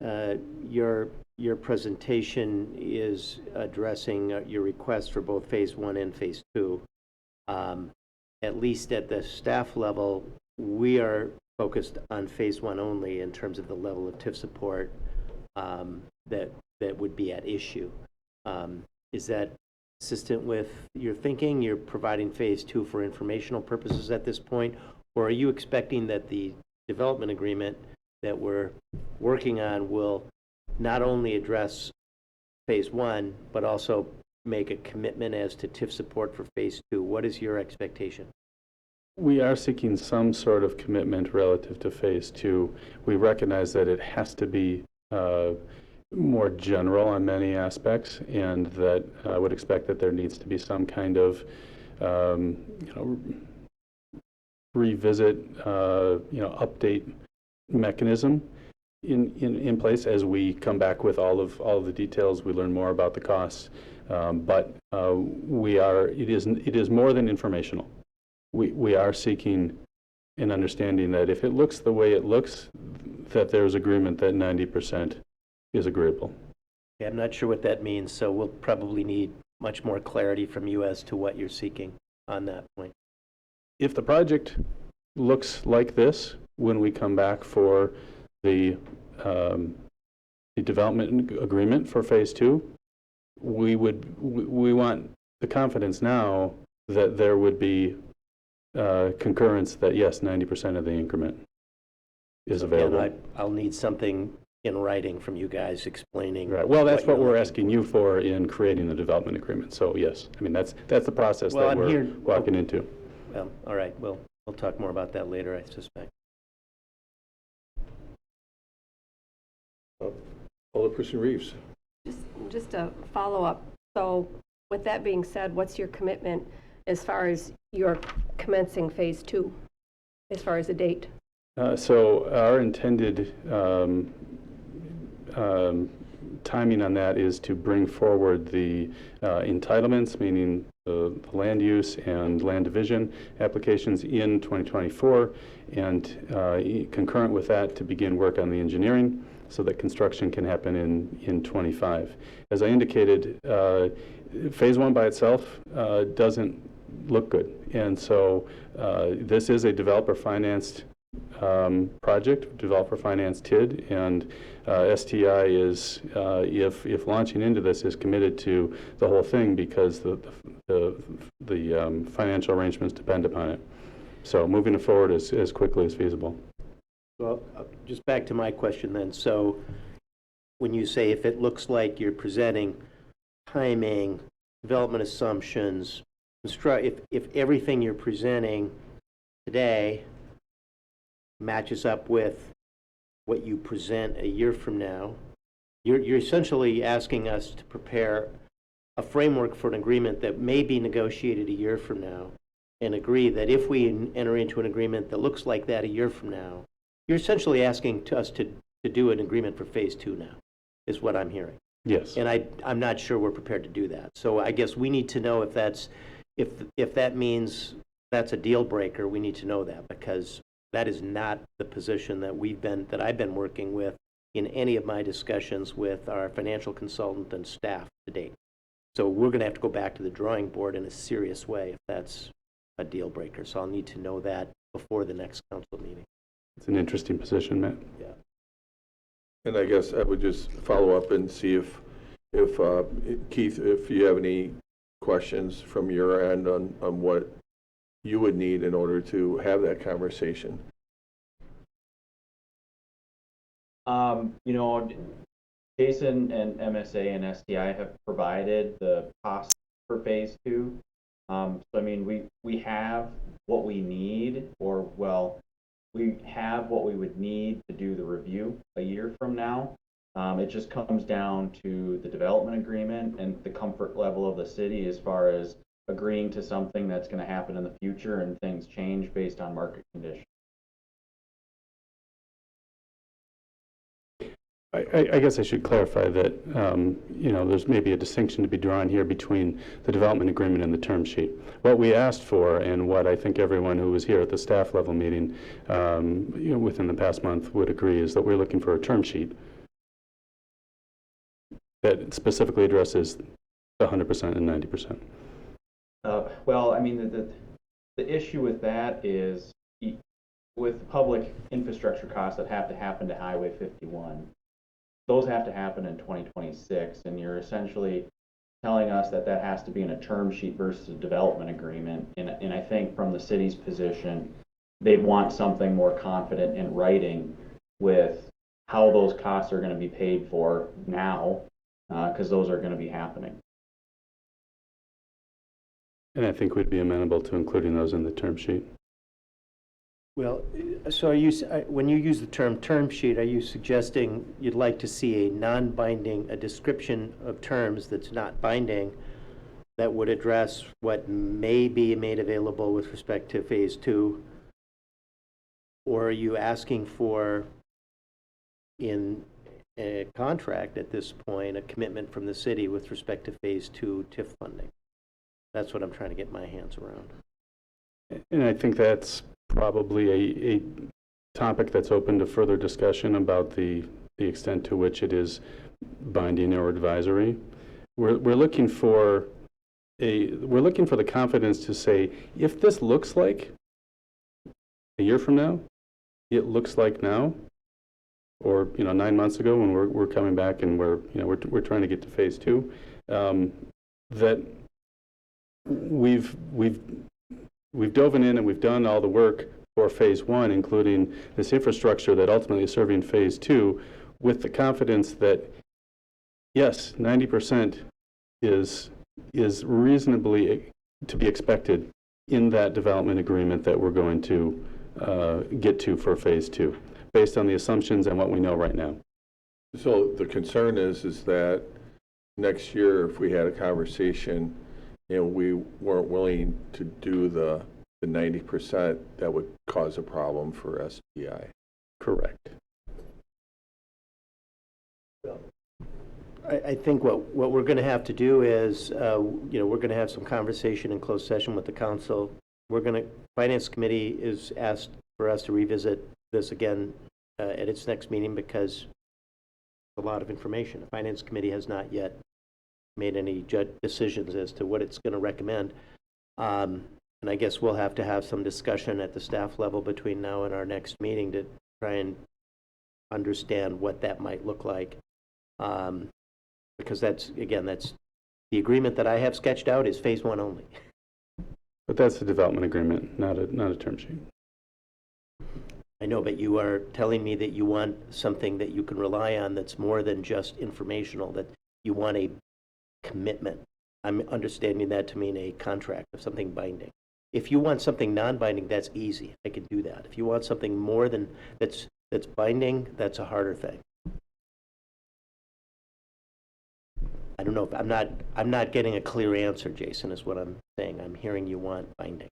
your presentation is addressing your request for both phase 1 and phase 2. At least at the staff level, we are focused on phase 1 only in terms of the level of TIF support that would be at issue. Is that consistent with your thinking? You're providing phase 2 for informational purposes at this point, or are you expecting that the development agreement that we're working on will not only address phase 1, but also make a commitment as to TIF support for phase 2? What is your expectation? We are seeking some sort of commitment relative to phase 2. We recognize that it has to be more general on many aspects, and that I would expect that there needs to be some kind of revisit, update mechanism in place as we come back with all of the details. We learn more about the costs, but it is more than informational. We are seeking an understanding that if it looks the way it looks, that there's agreement that 90% is agreeable. I'm not sure what that means, so we'll probably need much more clarity from you as to what you're seeking on that point. If the project looks like this when we come back for the development agreement for phase 2, we want the confidence now that there would be concurrence that yes, 90% of the increment is available. And I'll need something in writing from you guys explaining. Right. Well, that's what you're we're looking asking you for in creating the development agreement. So yes, I mean that's the process Well, that I'm we're here- walking into. Well, all right, we'll talk more about that later, I suspect. Alderperson Reeves. Just a follow-up. So with that being said, what's your commitment as far as your commencing phase 2, as far as a date? So our intended timing on that is to bring forward the entitlements, meaning the land use and land division applications in 2024, and concurrent with that to begin work on the engineering so that construction can happen in 25. As I indicated, phase 1 by itself doesn't look good, and so this is a developer-financed project, developer-financed TID, and STI is, if launching into this, is committed to the whole thing because the financial arrangements depend upon it. So moving it forward as quickly as feasible. Well, just back to my question then. So when you say if it looks like you're presenting timing, development assumptions, if everything you're presenting today matches up with what you present a year from now, you're essentially asking us to prepare a framework for an agreement that may be negotiated a year from now, and agree that if we enter into an agreement that looks like that a year from now, you're essentially asking us to do an agreement for phase 2 now, is what I'm hearing. Yes. And I'm not sure we're prepared to do that. So I guess we need to know if that means that's a deal breaker. We need to know that, because that is not the position that I've been working with in any of my discussions with our financial consultant and staff to date. So we're going to have to go back to the drawing board in a serious way if that's a deal breaker. So I'll need to know that before the next council meeting. It's an interesting position, Matt. Yeah. And I guess I would just follow up and see if Keith, if you have any questions from your end on what you would need in order to have that conversation. Jason and MSA and STI have provided the cost for phase 2. So I mean, we have what we need, we have what we would need to do the review a year from now. It just comes down to the development agreement and the comfort level of the city as far as agreeing to something that's going to happen in the future, and things change based on market conditions. I guess I should clarify that, there's maybe a distinction to be drawn here between the development agreement and the term sheet. What we asked for, and what I think everyone who was here at the staff level meeting, within the past month would agree, is that we're looking for a term sheet that specifically addresses the 100% and 90%. Well, I mean, the issue with that is with public infrastructure costs that have to happen to Highway 51, those have to happen in 2026, and you're essentially telling us that that has to be in a term sheet versus a development agreement. And I think from the city's position, they'd want something more confident in writing with how those costs are going to be paid for now, because those are going to be happening. And I think we'd be amenable to including those in the term sheet. Well, so when you use the term sheet, are you suggesting you'd like to see a description of terms that's not binding that would address what may be made available with respect to phase 2? Or are you asking for, in a contract at this point, a commitment from the city with respect to phase 2 TIF funding? That's what I'm trying to get my hands around. And I think that's probably a topic that's open to further discussion about the extent to which it is binding or advisory. We're looking for the confidence to say, if this looks like a year from now, it looks like now, or 9 months ago when we're coming back and we're trying to get to phase 2, that we've dove in and we've done all the work for phase 1, including this infrastructure that ultimately is serving phase 2, with the confidence that, yes, 90% is reasonably to be expected in that development agreement that we're going to get to for phase 2, based on the assumptions and what we know right now. So the concern is that next year, if we had a conversation, we weren't willing to do the 90%, that would cause a problem for STI. Correct. I think what we're going to have to do is, we're going to have some conversation in closed session with the council. Finance Committee is asked for us to revisit this again at its next meeting because it's a lot of information. The Finance Committee has not yet made any decisions as to what it's going to recommend. And I guess we'll have to have some discussion at the staff level between now and our next meeting to try and understand what that might look like. Because that's the agreement that I have sketched out is phase 1 only. But that's a development agreement, not a term sheet. I know, but you are telling me that you want something that you can rely on that's more than just informational, that you want a commitment. I'm understanding that to mean a contract of something binding. If you want something non-binding, that's easy. I can do that. If you want something more than that's binding, that's a harder thing. I don't know if I'm not getting a clear answer, Jason, is what I'm saying. I'm hearing you want binding.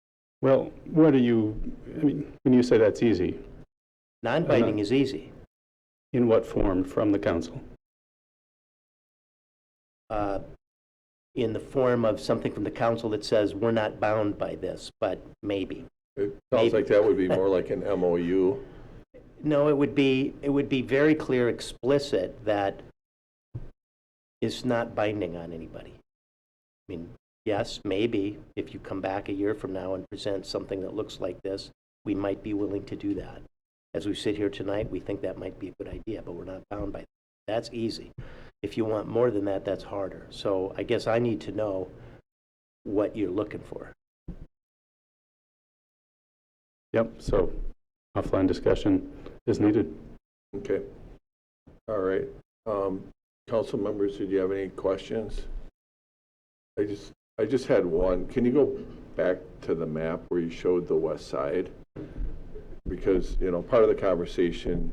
Well, when you say that's easy, non-binding is easy. In what form from the council? In the form of something from the council that says we're not bound by this, but maybe. It sounds like that would be more like an MOU. No, it would be very clear, explicit, that it's not binding on anybody. I mean, yes, maybe if you come back a year from now and present something that looks like this, we might be willing to do that. As we sit here tonight, we think that might be a good idea, but we're not bound by that. That's easy. If you want more than that, that's harder. So I guess I need to know what you're looking for. Yep, so offline discussion is needed. Okay. All right. Council members, did you have any questions? I just had one. Can you go back to the map where you showed the west side? Because, part of the conversation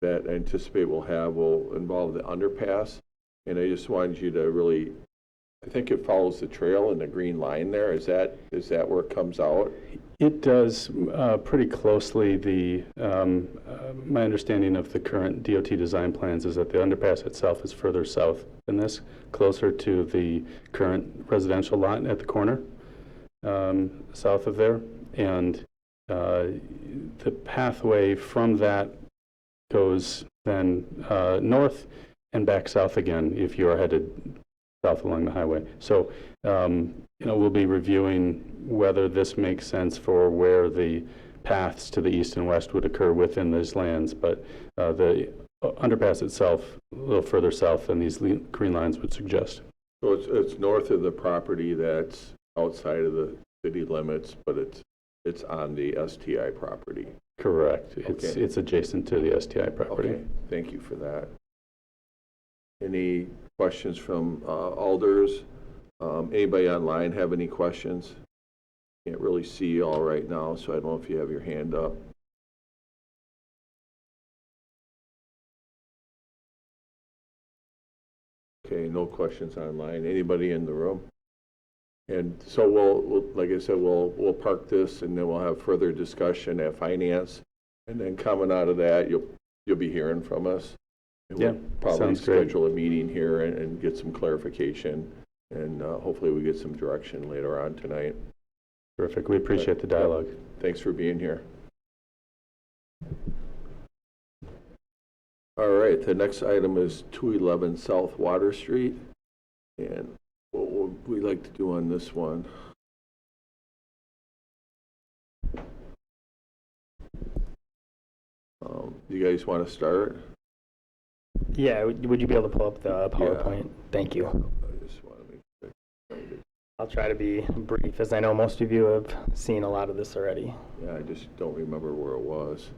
that I anticipate we'll have will involve the underpass. And I just wanted you to really, I think it follows the trail and the green line there. Is that where it comes out? It does pretty closely. My understanding of the current DOT design plans is that the underpass itself is further south than this, closer to the current residential lot at the corner, south of there. And the pathway from that goes then north and back south again if you are headed south along the highway. So, we'll be reviewing whether this makes sense for where the paths to the east and west would occur within these lands. But the underpass itself, a little further south than these green lines would suggest. So it's north of the property that's outside of the city limits, but it's on the STI property. Correct. Okay. It's adjacent to the STI property. Okay, thank you for that. Any questions from alders? Anybody online have any questions? Can't really see you all right now, so I don't know if you have your hand up. Okay, no questions online. Anybody in the room? And so we'll like I said, we'll park this, and then we'll have further discussion at finance, and then coming out of that, you'll be hearing from us. And Yeah, we'll probably sounds great. schedule a meeting here and get some clarification, and hopefully we get some direction later on tonight. Terrific. We appreciate the dialogue. Thanks for being here. All right, the next item is 211 South Water Street, and what would we like to do on this one? You guys want to start? Yeah, would you be able to pull up the PowerPoint? Thank you. I just want to make sure. I'll try to be brief, as I know most of you have seen a lot of this already. Yeah, I just don't remember where it was.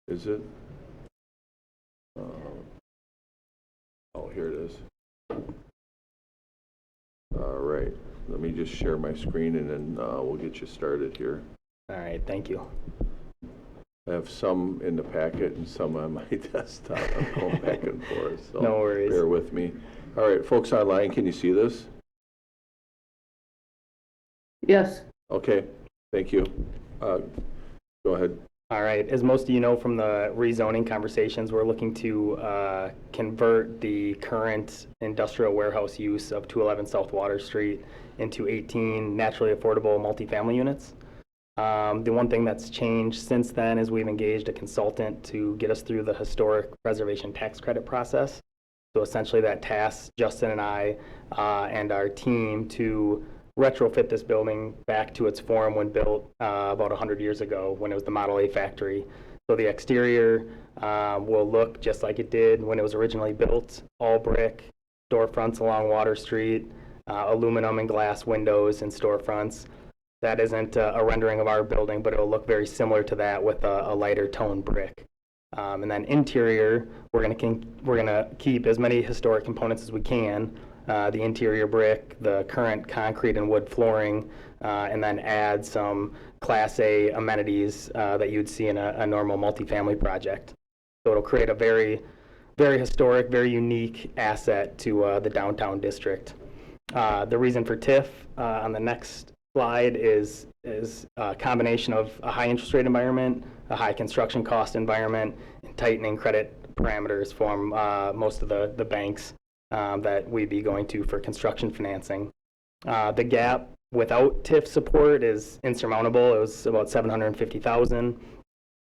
Is it? Oh, here it is. All right, let me just share my screen, and then we'll get you started here. All right, thank you. I have some in the packet and some on my desktop. I'm going back and forth, so No worries. bear with me. All right, folks online, can you see this? Yes. Okay, thank you. Go ahead. All right, as most of you know from the rezoning conversations, we're looking to convert the current industrial warehouse use of 211 South Water Street into 18 naturally affordable multifamily units. The one thing that's changed since then is we've engaged a consultant to get us through the historic preservation tax credit process. So essentially that tasks Justin and I and our team to retrofit this building back to its form when built about 100 years ago when it was the Model A factory. So the exterior will look just like it did when it was originally built, all brick, storefronts along Water Street, aluminum and glass windows and storefronts. That isn't a rendering of our building, but it'll look very similar to that with a lighter tone brick. And then interior, we're gonna keep as many historic components as we can. The interior brick, the current concrete and wood flooring, and then add some Class A amenities that you'd see in a normal multifamily project. So it'll create a very, very historic, very unique asset to the downtown district. The reason for TIF on the next slide is a combination of a high interest rate environment, a high construction cost environment, and tightening credit parameters from most of the banks that we'd be going to for construction financing. The gap without TIF support is insurmountable. It was about $750,000.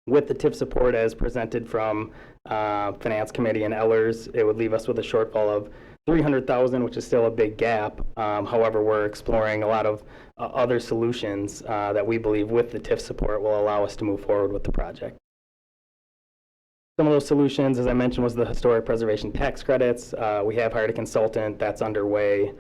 With the TIF support as presented from Finance Committee and Ellers, it would leave us with a shortfall of $300,000, which is still a big gap. However, we're exploring a lot of other solutions that we believe with the TIF support will allow us to move forward with the project. Some of those solutions, as I mentioned, was the historic preservation tax credits. We have hired a consultant that's underway.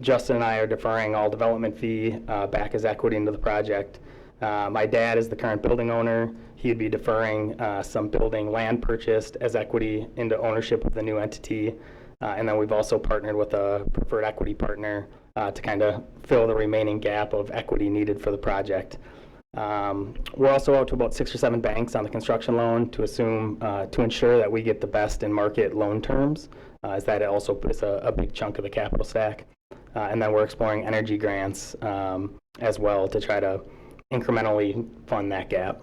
Justin and I are deferring all development fee back as equity into the project. My dad is the current building owner. He'd be deferring some building land purchased as equity into ownership of the new entity. And then we've also partnered with a preferred equity partner to kind of fill the remaining gap of equity needed for the project. We're also out to about 6 or 7 banks on the construction loan to ensure that we get the best in market loan terms, as that also is a big chunk of the capital stack. And then we're exploring energy grants as well to try to incrementally fund that gap.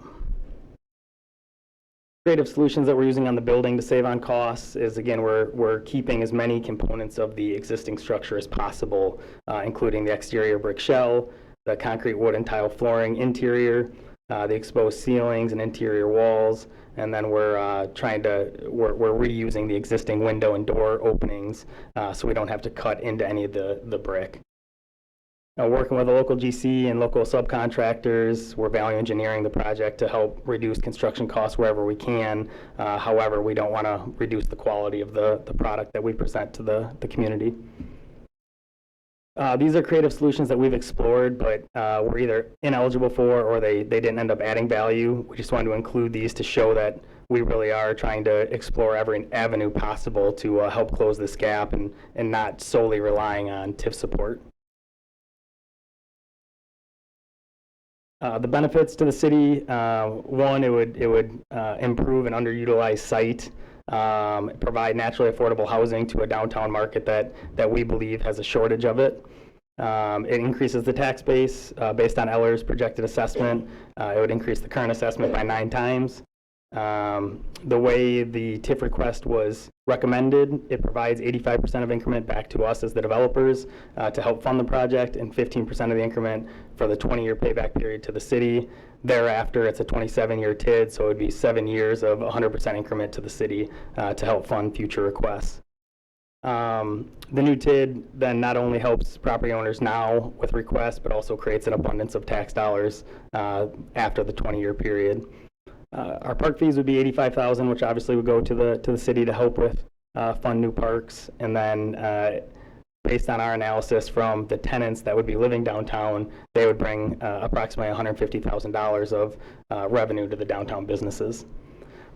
Creative solutions that we're using on the building to save on costs is, again, we're keeping as many components of the existing structure as possible, including the exterior brick shell, the concrete, wood, and tile flooring interior, the exposed ceilings and interior walls, and then we're reusing the existing window and door openings so we don't have to cut into any of the brick. Working with the local GC and local subcontractors, we're value engineering the project to help reduce construction costs wherever we can. However, we don't want to reduce the quality of the product that we present to the community. These are creative solutions that we've explored, but we're either ineligible for or they didn't end up adding value. We just wanted to include these to show that we really are trying to explore every avenue possible to help close this gap and not solely relying on TIF support. The benefits to the city, one, it would improve an underutilized site, provide naturally affordable housing to a downtown market that we believe has a shortage of it. It increases the tax base based on Eller's projected assessment. It would increase the current assessment by 9 times. The way the TIF request was recommended, it provides 85% of increment back to us as the developers to help fund the project, and 15% of the increment for the 20-year payback period to the city. Thereafter, it's a 27-year TID, so it would be 7 years of 100% increment to the city to help fund future requests. The new TID then not only helps property owners now with requests, but also creates an abundance of tax dollars after the 20-year period. Our park fees would be $85,000, which obviously would go to the city to help with fund new parks. And then based on our analysis from the tenants that would be living downtown, they would bring approximately $150,000 of revenue to the downtown businesses.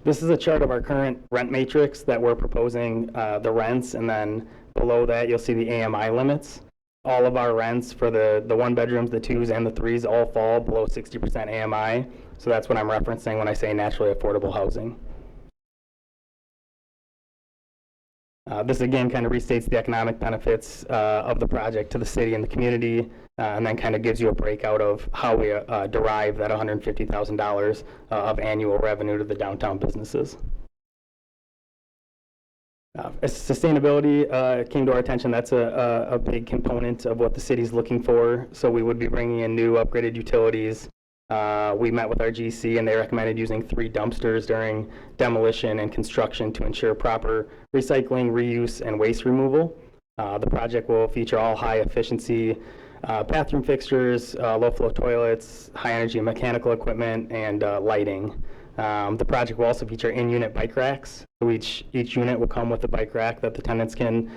This is a chart of our current rent matrix that we're proposing the rents, and then below that you'll see the AMI limits. All of our rents for the 1 bedrooms, the 2s, and the 3s all fall below 60% AMI. So that's what I'm referencing when I say naturally affordable housing. This again kind of restates the economic benefits of the project to the city and the community, and then kind of gives you a breakout of how we derive that $150,000 of annual revenue to the downtown businesses. As sustainability came to our attention, that's a big component of what the city's looking for. So we would be bringing in new upgraded utilities. We met with our GC and they recommended using 3 dumpsters during demolition and construction to ensure proper recycling, reuse, and waste removal. The project will feature all high efficiency bathroom fixtures, low flow toilets, high energy mechanical equipment, and lighting. The project will also feature in-unit bike racks. So each unit will come with a bike rack that the tenants can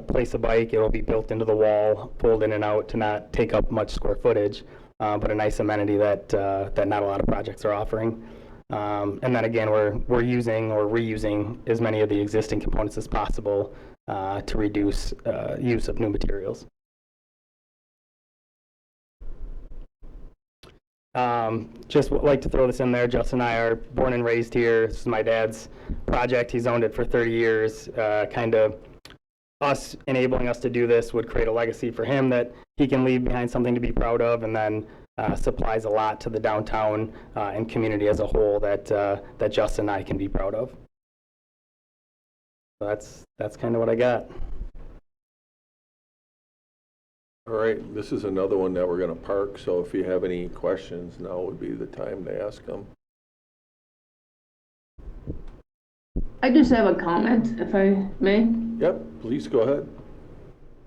place a bike. It will be built into the wall, pulled in and out to not take up much square footage, but a nice amenity that not a lot of projects are offering. And then again, we're using or reusing as many of the existing components as possible to reduce use of new materials. Just would like to throw this in there. Justin and I are born and raised here. This is my dad's project. He's owned it for 30 years. Kind of us enabling us to do this would create a legacy for him that he can leave behind something to be proud of, and then supplies a lot to the downtown and community as a whole that Justin and I can be proud of. So that's kind of what I got. All right, this is another one that we're going to park, so if you have any questions, now would be the time to ask them. I just have a comment, if I may. Yep, please go ahead.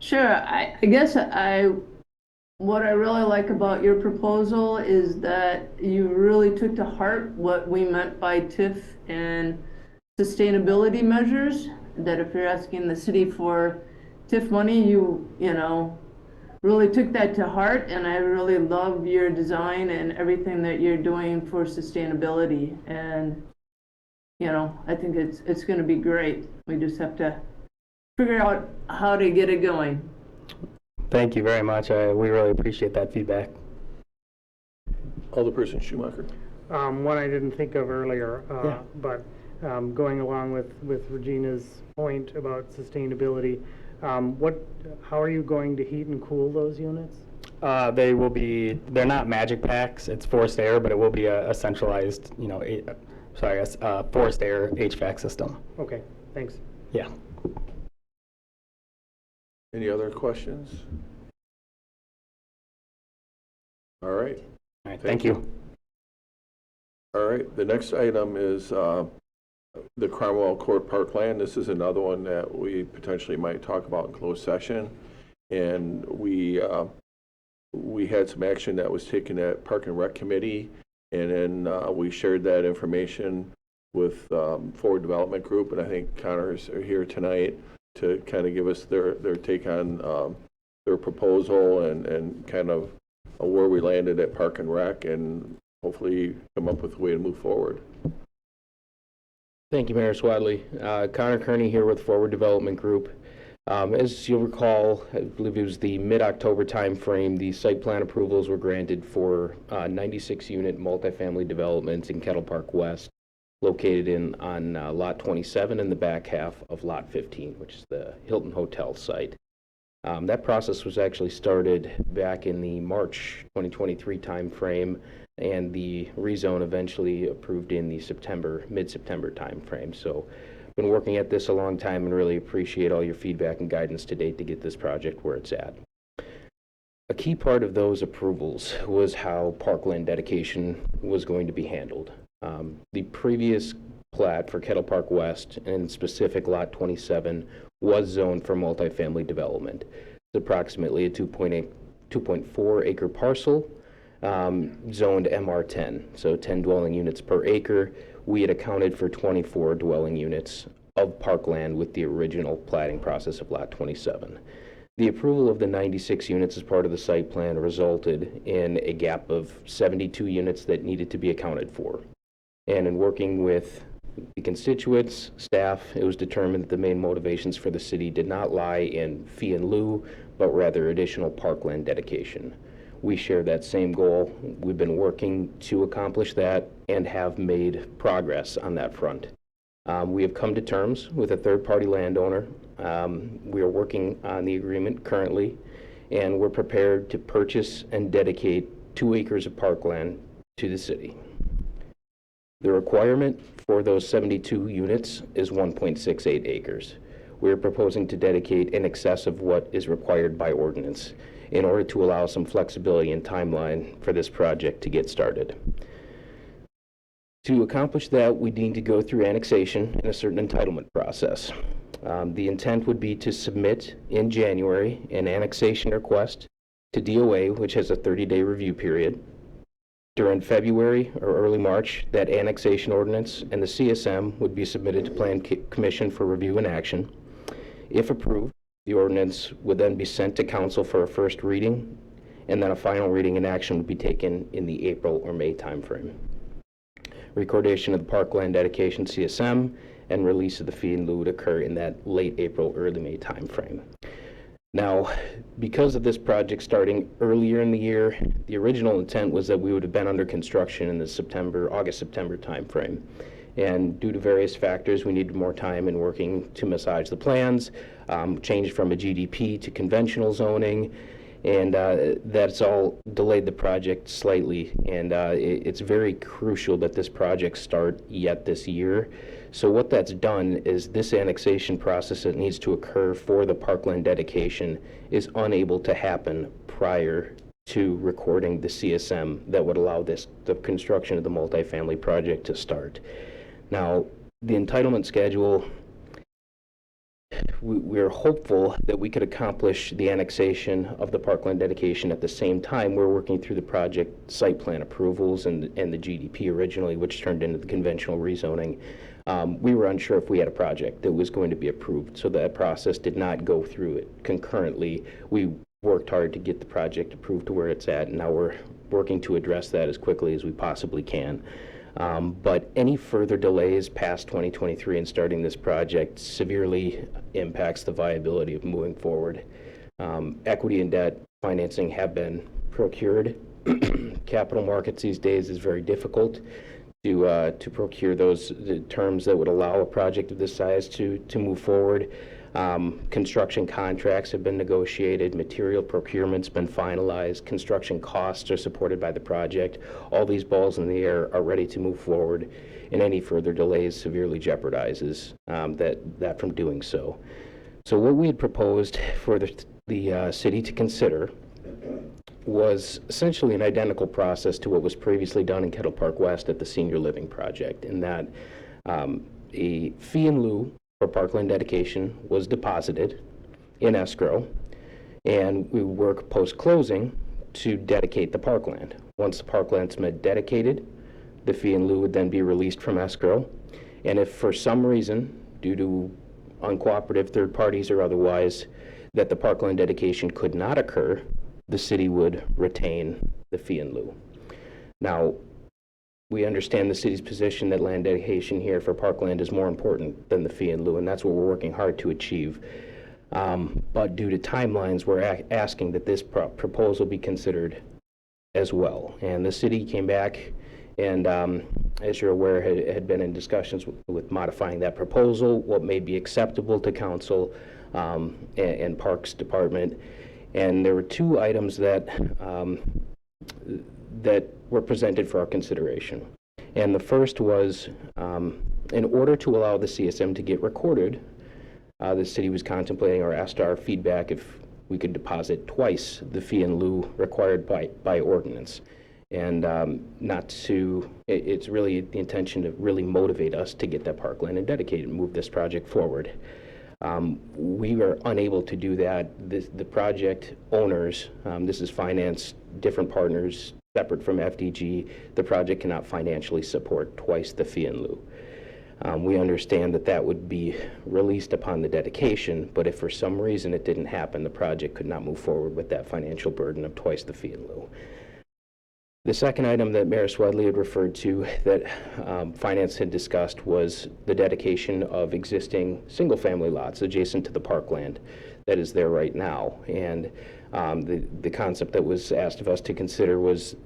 Sure. I guess what I really like about your proposal is that you really took to heart what we meant by TIF and sustainability measures, that if you're asking the city for TIF money, you know, really took that to heart, and I really love your design and everything that you're doing for sustainability. And you know, I think it's going to be great. We just have to figure out how to get it going. Thank you very much. We really appreciate that feedback. Alderperson Schumacher. One I didn't think of earlier, Yeah. but going along with Regina's point about sustainability, How are you going to heat and cool those units? They're not magic packs, it's forced air, but it will be a centralized, a forced air HVAC system. Okay, thanks. Yeah. Any other questions? All right. All right, thank you. All right, the next item is the Cromwell Court Parkland. This is another one that we potentially might talk about in closed session. And we had some action that was taken at Park and Rec Committee, and then we shared that information with Forward Development Group, and I think Connor's are here tonight to kind of give us their take on their proposal and kind of where we landed at Park and Rec, and hopefully come up with a way to move forward. Thank you, Mayor Swadley. Connor Kearney here with Forward Development Group. As you'll recall, I believe it was the mid-October timeframe, the site plan approvals were granted for 96-unit multifamily developments in Kettle Park West, located on Lot 27 in the back half of Lot 15, which is the Hilton Hotel site. That process was actually started back in the March 2023 timeframe, and the rezone eventually approved in the mid-September timeframe. So been working at this a long time and really appreciate all your feedback and guidance to date to get this project where it's at. A key part of those approvals was how parkland dedication was going to be handled. The previous plat for Kettle Park West, and specific Lot 27, was zoned for multifamily development. It's approximately a 2.4 acre parcel, zoned MR10, so 10 dwelling units per acre. We had accounted for 24 dwelling units of parkland with the original platting process of Lot 27. The approval of the 96 units as part of the site plan resulted in a gap of 72 units that needed to be accounted for. And in working with the constituents, staff, it was determined that the main motivations for the city did not lie in fee in lieu, but rather additional parkland dedication. We share that same goal. We've been working to accomplish that and have made progress on that front. We have come to terms with a third-party landowner. We are working on the agreement currently, and we're prepared to purchase and dedicate 2 acres of parkland to the city. The requirement for those 72 units is 1.68 acres. We're proposing to dedicate in excess of what is required by ordinance in order to allow some flexibility and timeline for this project to get started. To accomplish that, we need to go through annexation and a certain entitlement process. The intent would be to submit in January an annexation request to DOA, which has a 30-day review period. During February or early March, that annexation ordinance and the CSM would be submitted to Plan Commission for review and action. If approved, the ordinance would then be sent to council for a first reading, and then a final reading and action would be taken in the April or May timeframe. Recordation of the parkland dedication CSM and release of the fee in lieu would occur in that late April, early May timeframe. Now, because of this project starting earlier in the year, the original intent was that we would have been under construction in the August-September timeframe. And due to various factors, we needed more time in working to massage the plans, changed from a GDP to conventional zoning, and that's all delayed the project slightly. And it's very crucial that this project start yet this year. So what that's done is this annexation process that needs to occur for the parkland dedication is unable to happen prior to recording the CSM that would allow the construction of the multifamily project to start. Now, the entitlement schedule, we're hopeful that we could accomplish the annexation of the parkland dedication at the same time. We're working through the project site plan approvals and the GDP originally, which turned into the conventional rezoning. We were unsure if we had a project that was going to be approved, so that process did not go through it concurrently. We worked hard to get the project approved to where it's at, and now we're working to address that as quickly as we possibly can. But any further delays past 2023 in starting this project severely impacts the viability of moving forward. Equity and debt financing have been procured. Capital markets these days is very difficult to procure those terms that would allow a project of this size to move forward. Construction contracts have been negotiated, material procurement's been finalized, construction costs are supported by the project. All these balls in the air are ready to move forward, and any further delays severely jeopardizes that from doing so. So what we had proposed for the city to consider was essentially an identical process to what was previously done in Kettle Park West at the Senior Living Project, in that a fee in lieu for parkland dedication was deposited in escrow, and we work post-closing to dedicate the parkland. Once the parkland's been dedicated, the fee in lieu would then be released from escrow, and if for some reason, due to uncooperative third parties or otherwise, that the parkland dedication could not occur, the city would retain the fee in lieu. Now, we understand the city's position that land dedication here for parkland is more important than the fee in lieu, and that's what we're working hard to achieve. But due to timelines, we're asking that this proposal be considered as well. And the city came back and, as you're aware, had been in discussions with modifying that proposal, what may be acceptable to council and Parks Department. And there were two items that were presented for our consideration. And the first was, in order to allow the CSM to get recorded, the city was contemplating or asked our feedback if we could deposit twice the fee in lieu required by ordinance. And it's really the intention to really motivate us to get that parkland and dedicate and move this project forward. We were unable to do that. The project owners, this is financed, different partners, separate from FDG, the project cannot financially support twice the fee in lieu. We understand that would be released upon the dedication, but if for some reason it didn't happen, the project could not move forward with that financial burden of twice the fee in lieu. The second item that Mayor Swedley had referred to that Finance had discussed was the dedication of existing single-family lots adjacent to the parkland that is there right now. And the concept that was asked of us to consider was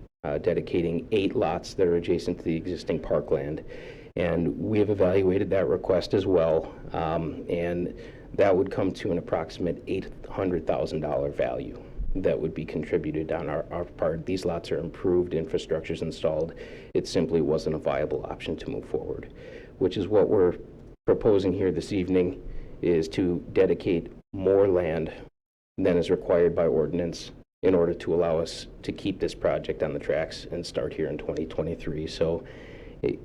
dedicating 8 lots that are adjacent to the existing parkland. And we have evaluated that request as well, and that would come to an approximate $800,000 value that would be contributed on our part. These lots are improved, infrastructure's installed. It simply wasn't a viable option to move forward, which is what we're proposing here this evening, is to dedicate more land than is required by ordinance in order to allow us to keep this project on the tracks and start here in 2023. So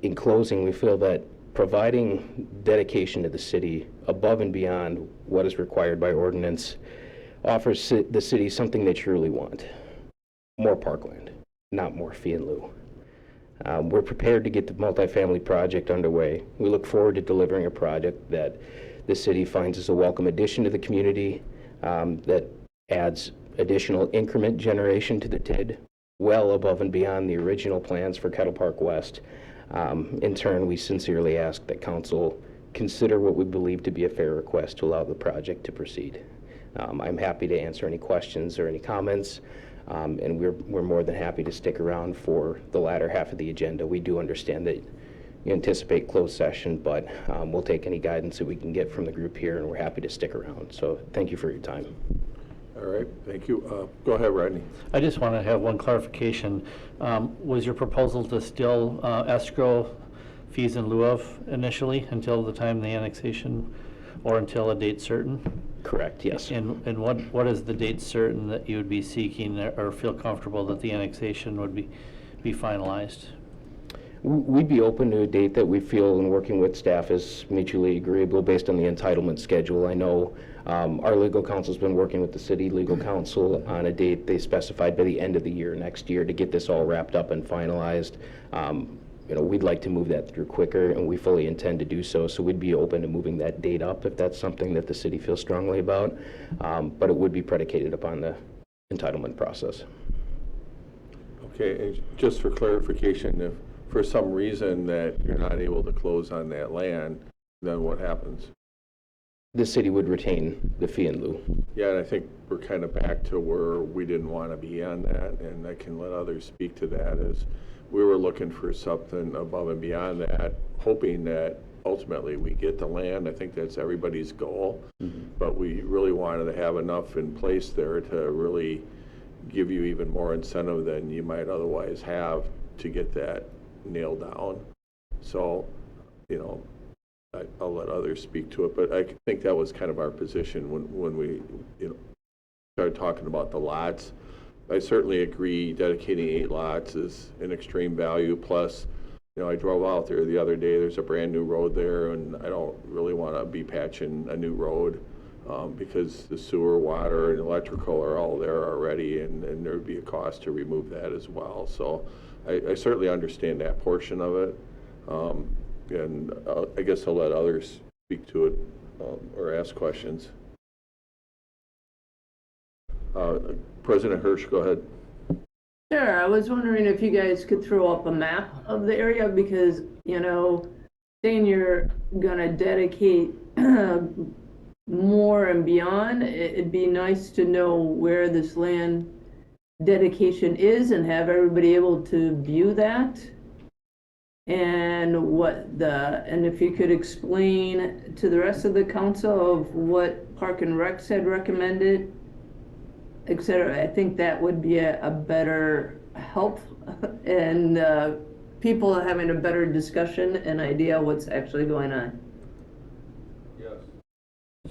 in closing, we feel that providing dedication to the city above and beyond what is required by ordinance offers the city something they truly want: more parkland, not more fee in lieu. We're prepared to get the multifamily project underway. We look forward to delivering a project that the city finds as a welcome addition to the community, that adds additional increment generation to the TID, well above and beyond the original plans for Kettle Park West. In turn, we sincerely ask that council consider what we believe to be a fair request to allow the project to proceed. I'm happy to answer any questions or any comments, and we're more than happy to stick around for the latter half of the agenda. We do understand that you anticipate closed session, but we'll take any guidance that we can get from the group here, and we're happy to stick around. So thank you for your time. All right, thank you. Go ahead, Rodney. I just want to have one clarification. Was your proposal to still escrow fees in lieu of initially until the time of the annexation, or until a date certain? Correct, yes. And what is the date certain that you would be seeking, or feel comfortable that the annexation would be finalized? We'd be open to a date that we feel, in working with staff, is mutually agreeable based on the entitlement schedule. I know our legal counsel's been working with the city legal counsel on a date they specified by the end of the year next year to get this all wrapped up and finalized. We'd like to move that through quicker, and we fully intend to do so. So we'd be open to moving that date up if that's something that the city feels strongly about. But it would be predicated upon the entitlement process. Okay, and just for clarification, if for some reason that you're not able to close on that land, then what happens? The city would retain the fee in lieu. Yeah, and I think we're kind of back to where we didn't want to be on that, and I can let others speak to that, as we were looking for something above and beyond that, hoping that ultimately we get the land. I think that's everybody's goal. But we really wanted to have enough in place there to really give you even more incentive than you might otherwise have to get that nailed down. So, you know, I'll let others speak to it, but I think that was kind of our position when we, you know, started talking about the lots. I certainly agree dedicating 8 lots is an extreme value. Plus, you know, I drove out there the other day. There's a brand new road there, and I don't really want to be patching a new road because the sewer, water, and electrical are all there already, and there would be a cost to remove that as well. So I certainly understand that portion of it. And I guess I'll let others speak to it or ask questions. President Hirsch, go ahead. Sure, I was wondering if you guys could throw up a map of the area because, you know, saying you're gonna dedicate more and beyond, it'd be nice to know where this land dedication is and have everybody able to view that. And and if you could explain to the rest of the council of what Park and Recs had recommended, et cetera. I think that would be a better help and people having a better discussion and idea what's actually going on. Yes.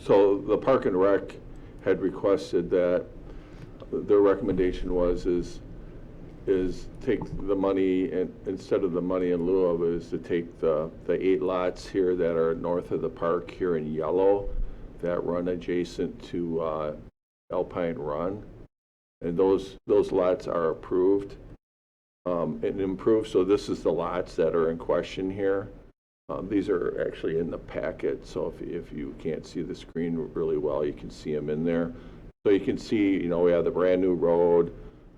So the Park and Rec had requested that their recommendation is take the money, and instead of the money in lieu of it, is to take the 8 lots here that are north of the park here in yellow that run adjacent to Alpine Run, and those lots are approved and improved. So this is the lots that are in question here. These are actually in the packet, so if you can't see the screen really well, you can see them in there. So you can see, you know, we have the brand new road.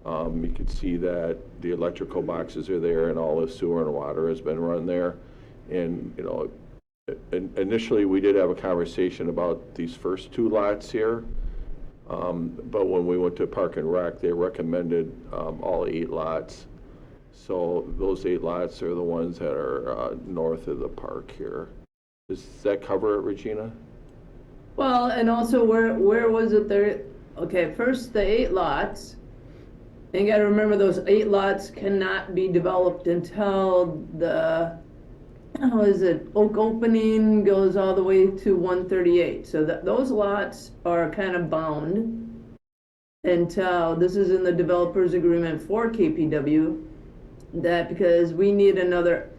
You can see that the electrical boxes are there and all the sewer and water has been run there. And, you know, initially we did have a conversation about these first 2 lots here. But when we went to Park and Rec, they recommended all 8 lots. So those 8 lots are the ones that are north of the park here. Does that cover it, Regina? Well, and also where was it there? Okay, first the 8 lots. And you gotta remember those 8 lots cannot be developed until the, Oak Opening goes all the way to 138. So those lots are kind of bound until, this is in the developer's agreement for KPW, that because we need another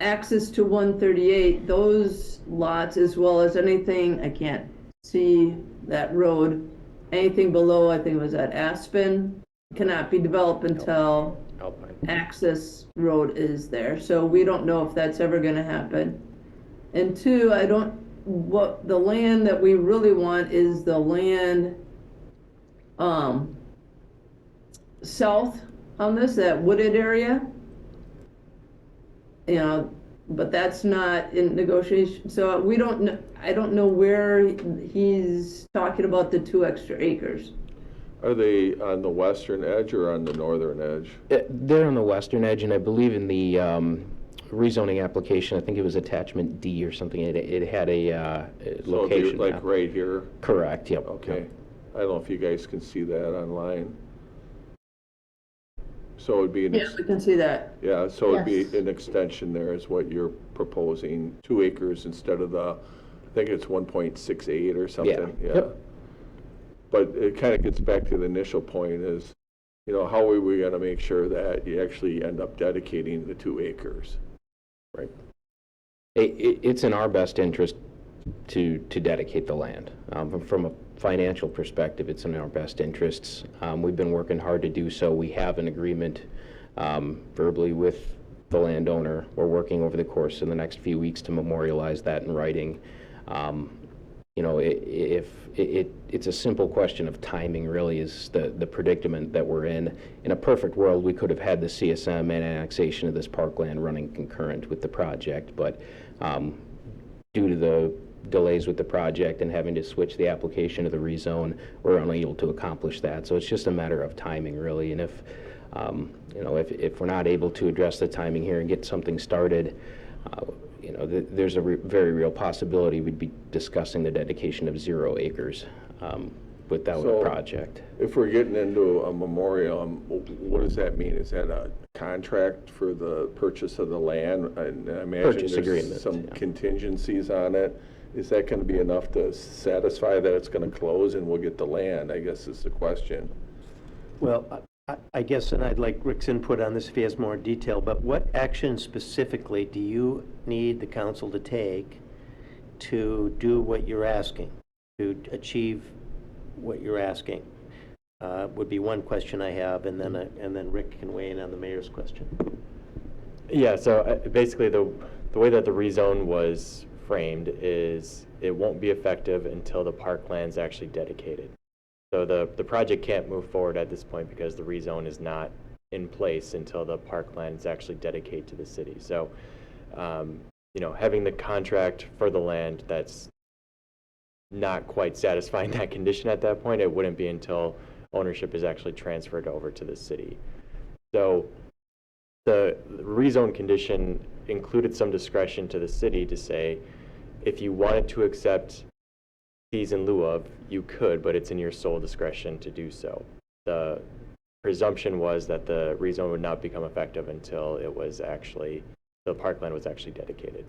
access to 138, those lots as well as anything, I can't see that road, anything below, I think it was at Aspen, cannot be developed until Alpine. access road is there. So we don't know if that's ever gonna happen. And 2, what the land that we really want is the land south on this, that wooded area. You know, but that's not in negotiation. So we don't know, I don't know where he's talking about the 2 extra acres. Are they on the western edge or on the northern edge? They're on the western edge, and I believe in the rezoning application, I think it was attachment D or something, it had a location. So like map. right here? Correct, yep. Okay. I don't know if you guys can see that online. So it would be Yeah, we can see that. yeah, so it'd Yes. be an extension there is what you're proposing, 2 acres instead of the, I think it's 1.68 or something. Yeah. Yep. But it kind of gets back to the initial point is, you know, how are we going to make sure that you actually end up dedicating the 2 acres? Right. It's in our best interest to dedicate the land. From a financial perspective, it's in our best interests. We've been working hard to do so. We have an agreement verbally with the landowner. We're working over the course of the next few weeks to memorialize that in writing. You know, it's a simple question of timing, really, is the predicament that we're in. In a perfect world, we could have had the CSM and annexation of this parkland running concurrent with the project, but due to the delays with the project and having to switch the application to the rezone, we're unable to accomplish that. So it's just a matter of timing, really. And if, you know, if we're not able to address the timing here and get something started, there's a very real possibility we'd be discussing the dedication of 0 acres without So- a project. If we're getting into a memorial, what does that mean? Is that a contract for the purchase of the land? And I imagine Purchase there's agreement, some yeah. contingencies on it. Is that going to be enough to satisfy that it's going to close and we'll get the land, I guess is the question. Well, I guess, and I'd like Rick's input on this if he has more detail, but what action specifically do you need the council to take to do what you're asking, to achieve what you're asking? Would be one question I have, and then Rick can weigh in on the mayor's question. Yeah, so basically the way that the rezone was framed is it won't be effective until the parkland's actually dedicated. So the project can't move forward at this point because the rezone is not in place until the parkland is actually dedicated to the city. So, having the contract for the land that's not quite satisfying that condition at that point, it wouldn't be until ownership is actually transferred over to the city. So the rezone condition included some discretion to the city to say, if you wanted to accept fees in lieu of, you could, but it's in your sole discretion to do so. The presumption was that the rezone would not become effective until the parkland was actually dedicated.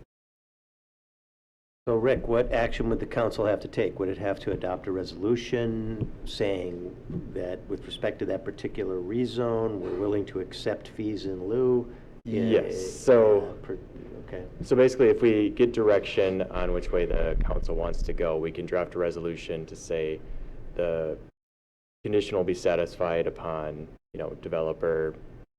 So Rick, what action would the council have to take? Would it have to adopt a resolution saying that with respect to that particular rezone, we're willing to accept fees in lieu? Yes, so okay. So basically, if we get direction on which way the council wants to go, we can draft a resolution to say the condition will be satisfied upon, developer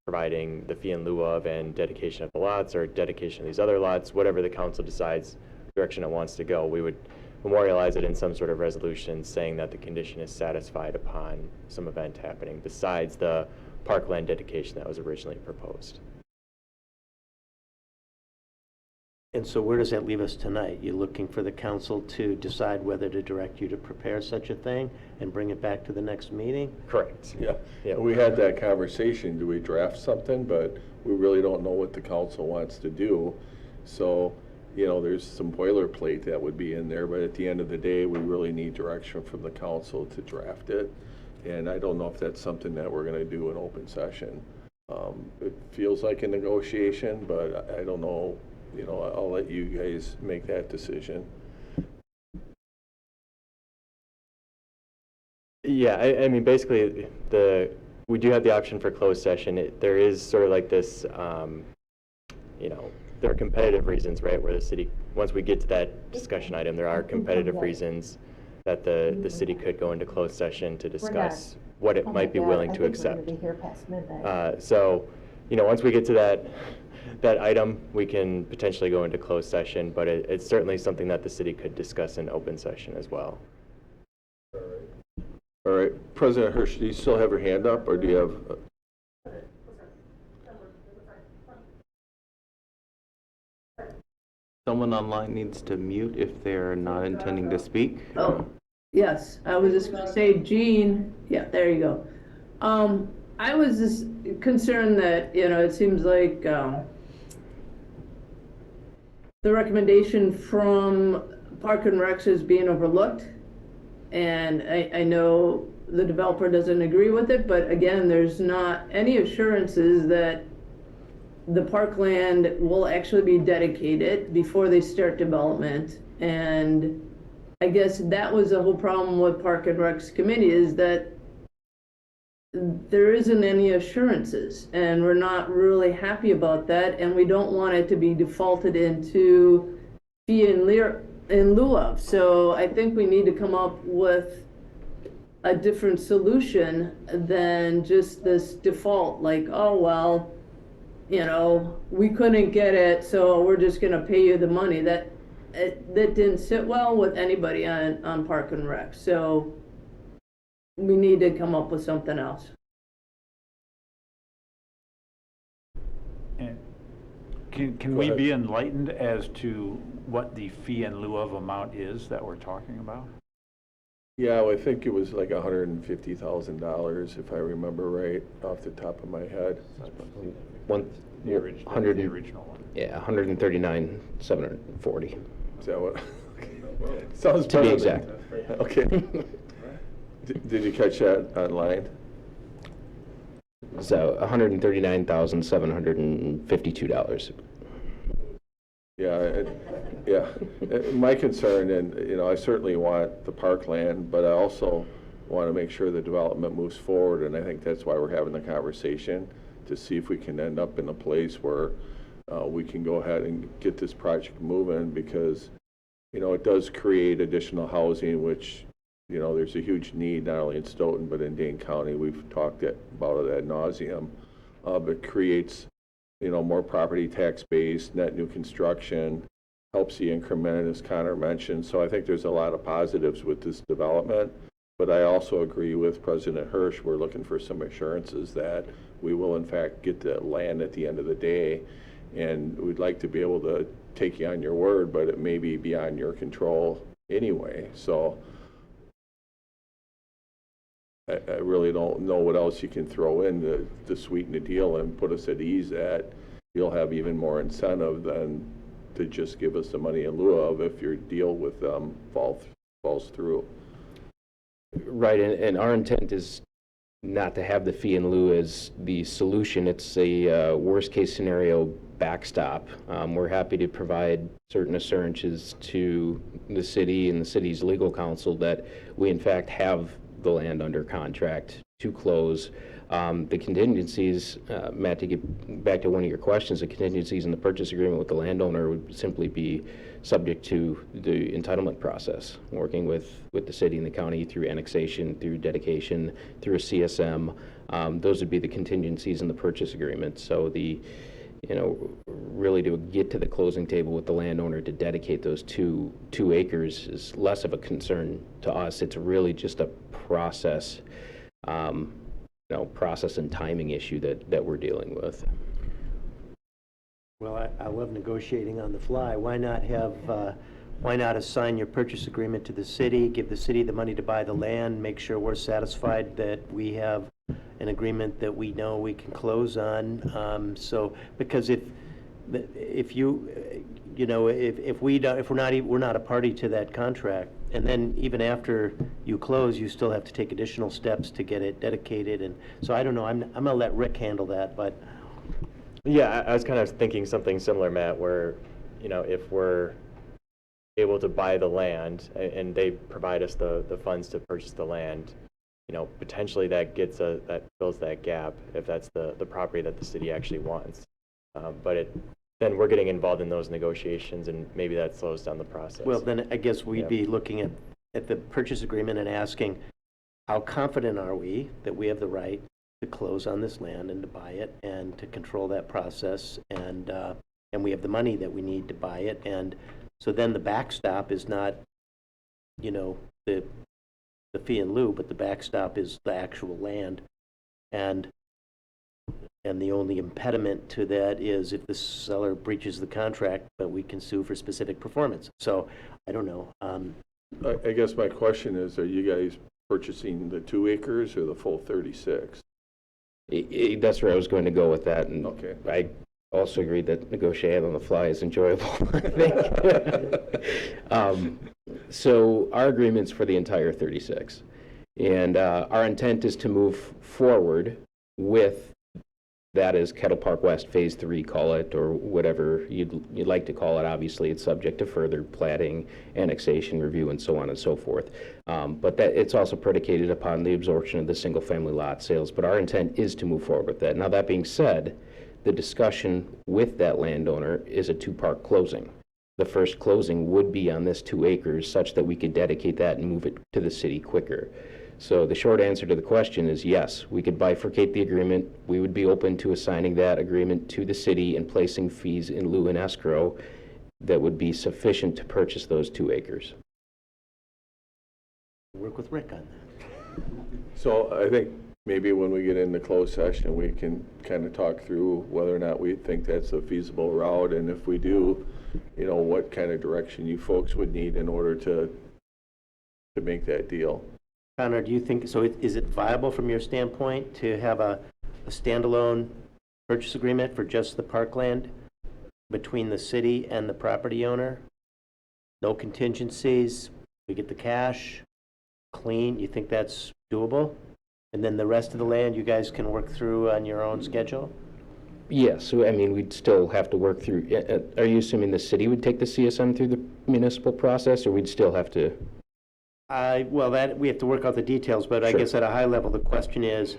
providing the fee in lieu of and dedication of the lots or dedication of these other lots, whatever the council decides direction it wants to go. We would memorialize it in some sort of resolution saying that the condition is satisfied upon some event happening besides the parkland dedication that was originally proposed. And so where does that leave us tonight? You're looking for the council to decide whether to direct you to prepare such a thing and bring it back to the next meeting? Correct. Yeah, we had that conversation, do we draft something? But we really don't know what the council wants to do. So, there's some boilerplate that would be in there, but at the end of the day, we really need direction from the council to draft it. And I don't know if that's something that we're gonna do in open session. It feels like a negotiation, but I don't know, I'll let you guys make that decision. Yeah, I mean, basically, we do have the option for closed session. There is sort of like this, there are competitive reasons, right, where the city, once we get to that discussion item, there are competitive reasons that the city could go into closed session to discuss what it might be willing to accept. So, once we get to that item, we can potentially go into closed session, but it's certainly something that the city could discuss in open session as well. All right, President Hirsch, do you still have your hand up, or do you have? Someone online needs to mute if they're not intending to speak. Oh, yes, I was just gonna say, Jean, yeah, there you go. I was just concerned that, it seems like, the recommendation from Park and Recs is being overlooked. And I know the developer doesn't agree with it, but again, there's not any assurances that the parkland will actually be dedicated before they start development. And I guess that was the whole problem with Park and Recs committee, is that there isn't any assurances, and we're not really happy about that, and we don't want it to be defaulted into fee in lieu of. So I think we need to come up with a different solution than just this default, like, oh, well, we couldn't get it, so we're just gonna pay you the money. That didn't sit well with anybody on Park and Rec. So we need to come up with something else. And can we be enlightened as to what the fee in lieu of amount is that we're talking about? Yeah, well, I think it was like $150,000, if I remember right, off the top of my head. The original one. Yeah, 139,740. Is that what? Sounds To be better exact. than- Okay. Did you catch that online? So $139,752. Yeah, yeah. My concern, and, I certainly want the parkland, but I also want to make sure the development moves forward, and I think that's why we're having the conversation, to see if we can end up in a place where we can go ahead and get this project moving, because, it does create additional housing, which, there's a huge need, not only in Stoughton, but in Dane County. We've talked about it ad nauseum. It creates more property tax base, net new construction, helps the increment, as Connor mentioned. So I think there's a lot of positives with this development. But I also agree with President Hirsch. We're looking for some assurances that we will, in fact, get the land at the end of the day. And we'd like to be able to take you on your word, but it may be beyond your control anyway. So I really don't know what else you can throw in to sweeten the deal and put us at ease that you'll have even more incentive than to just give us the money in lieu of if your deal with them falls through. Right, and our intent is not to have the fee in lieu as the solution. It's a worst-case scenario backstop. We're happy to provide certain assurances to the city and the city's legal counsel that we, in fact, have the land under contract to close. The contingencies, Matt, to get back to one of your questions, the contingencies in the purchase agreement with the landowner would simply be subject to the entitlement process, working with the city and the county through annexation, through dedication, through a CSM. Those would be the contingencies in the purchase agreement. So really to get to the closing table with the landowner to dedicate those two acres is less of a concern to us. It's really just a process, process and timing issue that we're dealing with. Well, I love negotiating on the fly. Why not assign your purchase agreement to the city, give the city the money to buy the land, make sure we're satisfied that we have an agreement that we know we can close on. Because if we're not a party to that contract, and then even after you close, you still have to take additional steps to get it dedicated. And so I don't know. I'm gonna let Rick handle that, but. Yeah, I was kind of thinking something similar, Matt, where, if we're able to buy the land and they provide us the funds to purchase the land, potentially that fills that gap if that's the property that the city actually wants. Then we're getting involved in those negotiations, and maybe that slows down the process. Well, then I guess we'd be looking at the purchase agreement and asking, how confident are we that we have the right to close on this land and to buy it and to control that process, and we have the money that we need to buy it. And so then the backstop is not, the fee in lieu, but the backstop is the actual land. And the only impediment to that is if the seller breaches the contract, but we can sue for specific performance. So I don't know. I guess my question is, are you guys purchasing the 2 acres or the full 36? That's where I was going to go with that, and Okay. I also agree that negotiating on the fly is enjoyable, I think. So our agreement's for the entire 36, and our intent is to move forward with that as Kettle Park West Phase 3, call it, or whatever you'd like to call it. Obviously, it's subject to further platting, annexation review, and so on and so forth. But that it's also predicated upon the absorption of the single-family lot sales. But our intent is to move forward with that. Now, that being said, the discussion with that landowner is a 2-part closing. The first closing would be on this 2 acres, such that we could dedicate that and move it to the city quicker. So the short answer to the question is yes, we could bifurcate the agreement. We would be open to assigning that agreement to the city and placing fees in lieu and escrow that would be sufficient to purchase those 2 acres. Work with Rick on that. So I think maybe when we get into closed session, we can kind of talk through whether or not we think that's a feasible route, and if we do, what kind of direction you folks would need in order to to make that deal. Connor, do you think, so is it viable from your standpoint to have a standalone purchase agreement for just the parkland between the city and the property owner? No contingencies, we get the cash, clean, you think that's doable? And then the rest of the land you guys can work through on your own schedule? Yes, so, I mean, we'd still have to work through, are you assuming the city would take the CSM through the municipal process, or we'd still have to? Well, that, we have to work out the details, but I Sure. guess at a high level, the question is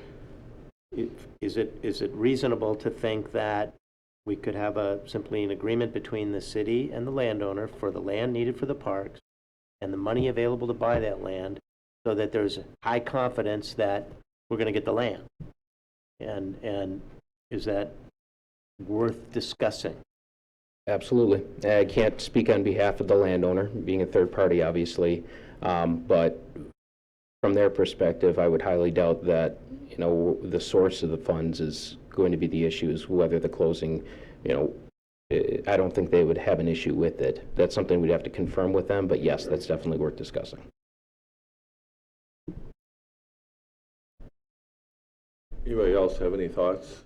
it reasonable to think that we could have simply an agreement between the city and the landowner for the land needed for the parks and the money available to buy that land, so that there's high confidence that we're going to get the land? And is that worth discussing? Absolutely. I can't speak on behalf of the landowner, being a third party, obviously, but from their perspective, I would highly doubt that, you know, the source of the funds is going to be the issue, is whether the closing, you know, I don't think they would have an issue with it. That's something we'd have to confirm with them, but yes, that's definitely worth discussing. Anybody else have any thoughts?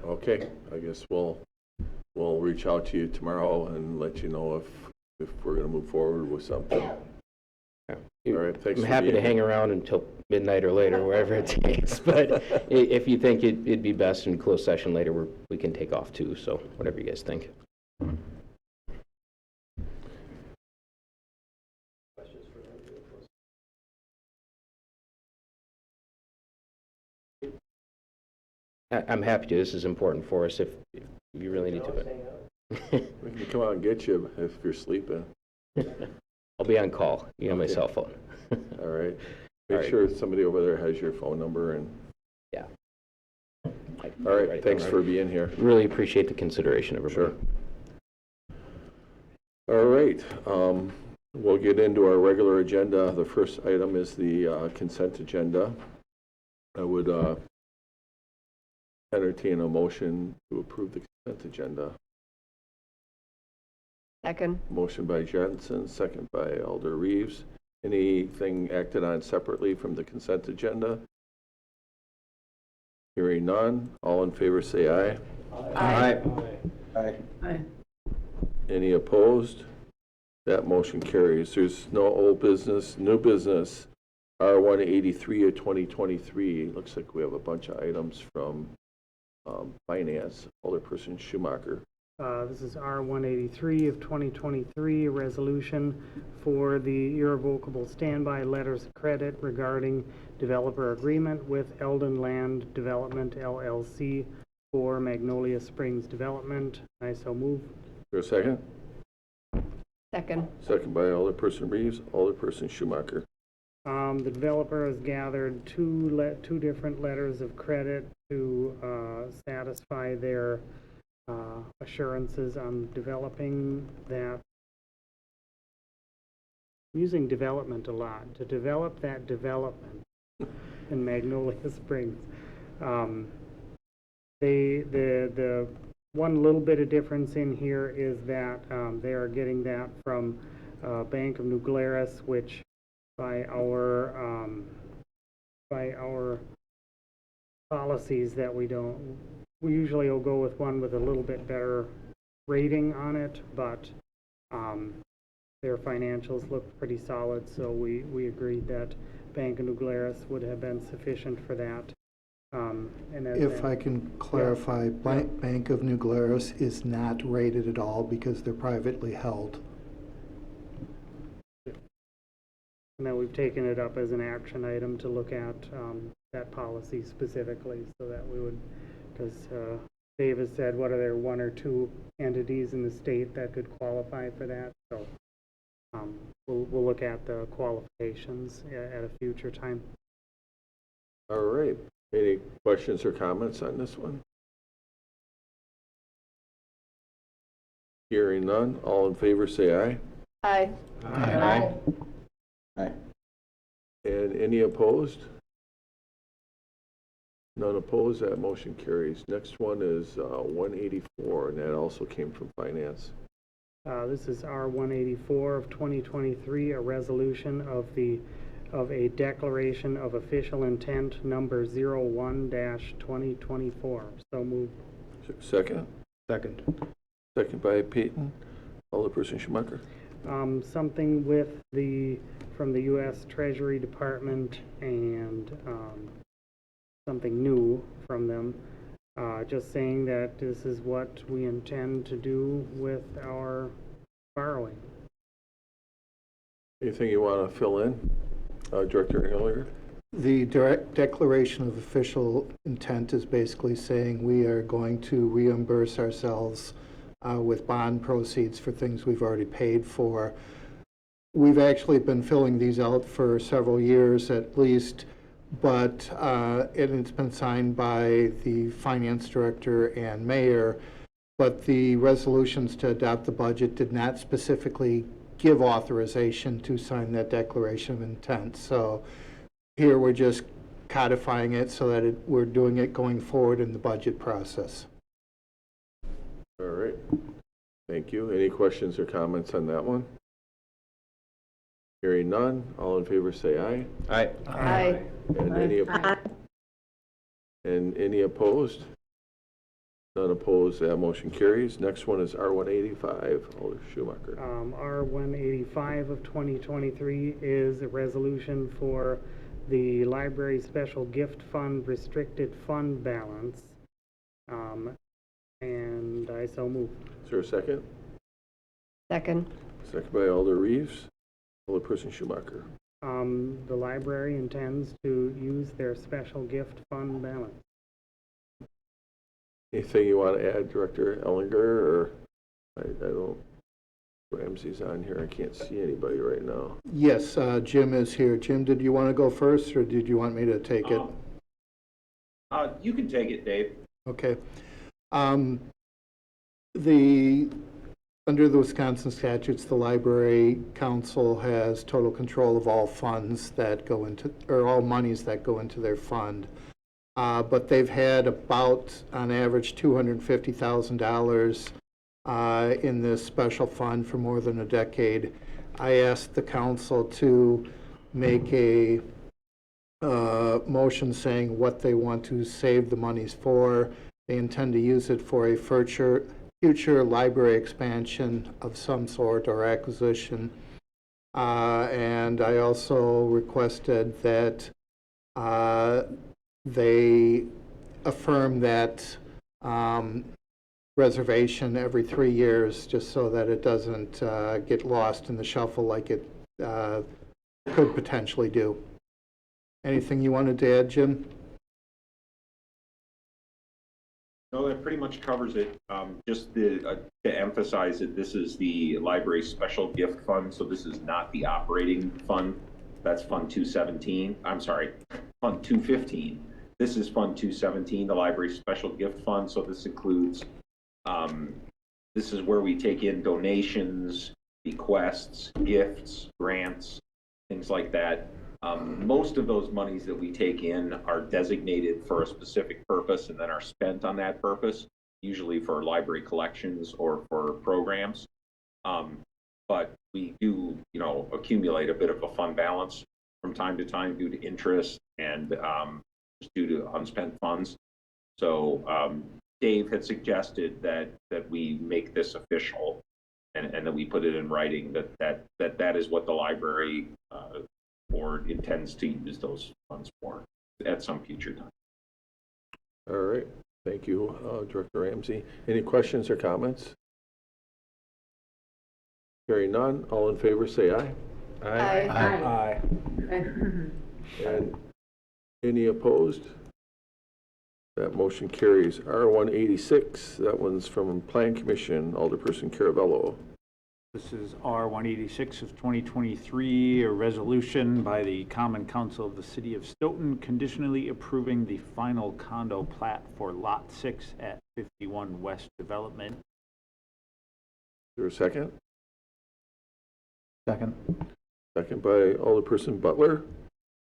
Okay, I guess we'll reach out to you tomorrow and let you know if we're going to move forward with something. Yeah. All right, thanks. I'm for happy to being hang here. around until midnight or later, wherever it takes, but if you think it'd be best in closed session later, we can take off too, so whatever you guys think. I'm happy to. This is important for us if you really need to. We can come out and get you if you're sleeping. I'll be on call. You have my cell phone. All right. All Make right. sure somebody over there has your phone number and. Yeah. All right, thanks for being here. Really appreciate the consideration, everybody. All right, we'll get into our regular agenda. The first item is the consent agenda. I would entertain a motion to approve the consent agenda. Second. Motion by Jensen, second by Alder Reeves. Anything acted on separately from the consent agenda? Hearing none. All in favor say aye. Aye. Aye. Any opposed? That motion carries. There's no old business, new business. R183 of 2023. Looks like we have a bunch of items from Finance. Alderperson Schumacher. This is R183 of 2023, a resolution for the irrevocable standby letters of credit regarding developer agreement with Eldon Land Development LLC for Magnolia Springs Development. I so move. For a second? Second. Second by Alderperson Reeves, Alderperson Schumacher. The developer has gathered two different letters of credit to satisfy their assurances on developing that. I'm using development a lot, to develop that development in Magnolia Springs. The one little bit of difference in here is that they are getting that from Bank of New Glarus, which by our policies that we usually will go with one with a little bit better rating on it, but their financials look pretty solid, so we agreed that Bank of New Glarus would have been sufficient for that. If I can clarify, Bank of New Glarus is not rated at all because they're privately held. And then we've taken it up as an action item to look at that policy specifically, so that we would, because Dave has said, what are there, one or two entities in the state that could qualify for that? So we'll look at the qualifications at a future time. All right. Any questions or comments on this one? Hearing none. All in favor say aye. Aye. Aye. Aye. And any opposed? None opposed. That motion carries. Next one is 184, and that also came from Finance. This is R-184 of 2023, a resolution of a declaration of official intent number 01-2024. So moved. Second? Second. Second by Peyton. Alderperson Schumacher. Something with from the U.S. Treasury Department and something new from them. Just saying that this is what we intend to do with our borrowing. Anything you want to fill in, Director Engler? The direct declaration of official intent is basically saying we are going to reimburse ourselves with bond proceeds for things we've already paid for. We've actually been filling these out for several years at least, but it's been signed by the finance director and mayor, but the resolutions to adopt the budget did not specifically give authorization to sign that declaration of intent. So here we're just codifying it so that we're doing it going forward in the budget process. All right. Thank you. Any questions or comments on that one? Hearing none, all in favor say aye. Aye. Aye. And any opposed? None opposed, that motion carries. Next one is R-185, Alder Schumacher. R-185 of 2023 is a resolution for the library special gift fund restricted fund balance. And I so move. Is there a second? Second. Second by Alder Reeves. Alderperson Schumacher. The library intends to use their special gift fund balance. Anything you want to add, Director Ellinger, or I don't, Ramsey's on here, I can't see anybody right now. Yes, Jim is here. Jim, did you want to go first, or did you want me to take it? You can take it, Dave. Okay. Under the Wisconsin statutes, the Library Council has total control of all funds that go into, or all monies that go into their fund. But they've had about, on average, $250,000 in this special fund for more than a decade. I asked the council to make a motion saying what they want to save the monies for. They intend to use it for a future library expansion of some sort or acquisition. And I also requested that they affirm that reservation every 3 years, just so that it doesn't get lost in the shuffle like it could potentially do. Anything you wanted to add, Jim? No, that pretty much covers it. Just to emphasize that this is the library special gift fund, so this is not the operating fund. That's Fund 217. I'm sorry, Fund 215. This is Fund 217, the library special gift fund. So this includes, this is where we take in donations, bequests, gifts, grants, things like that. Most of those monies that we take in are designated for a specific purpose and then are spent on that purpose, usually for library collections or for programs. But we do, accumulate a bit of a fund balance from time to time due to interest and just due to unspent funds. So Dave had suggested that we make this official and that we put it in writing that is what the library board intends to use those funds for at some future time. All right. Thank you, Director Ramsey. Any questions or comments? Hearing none, all in favor say aye. Aye. Aye. And any opposed? That motion carries. R-186, that one's from Plan Commission, Alderperson Caravello. This is R-186 of 2023, a resolution by the Common Council of the City of Stoughton conditionally approving the final condo plat for Lot 6 at 51 West Development. Is there a second? Second. Second by Alderperson Butler.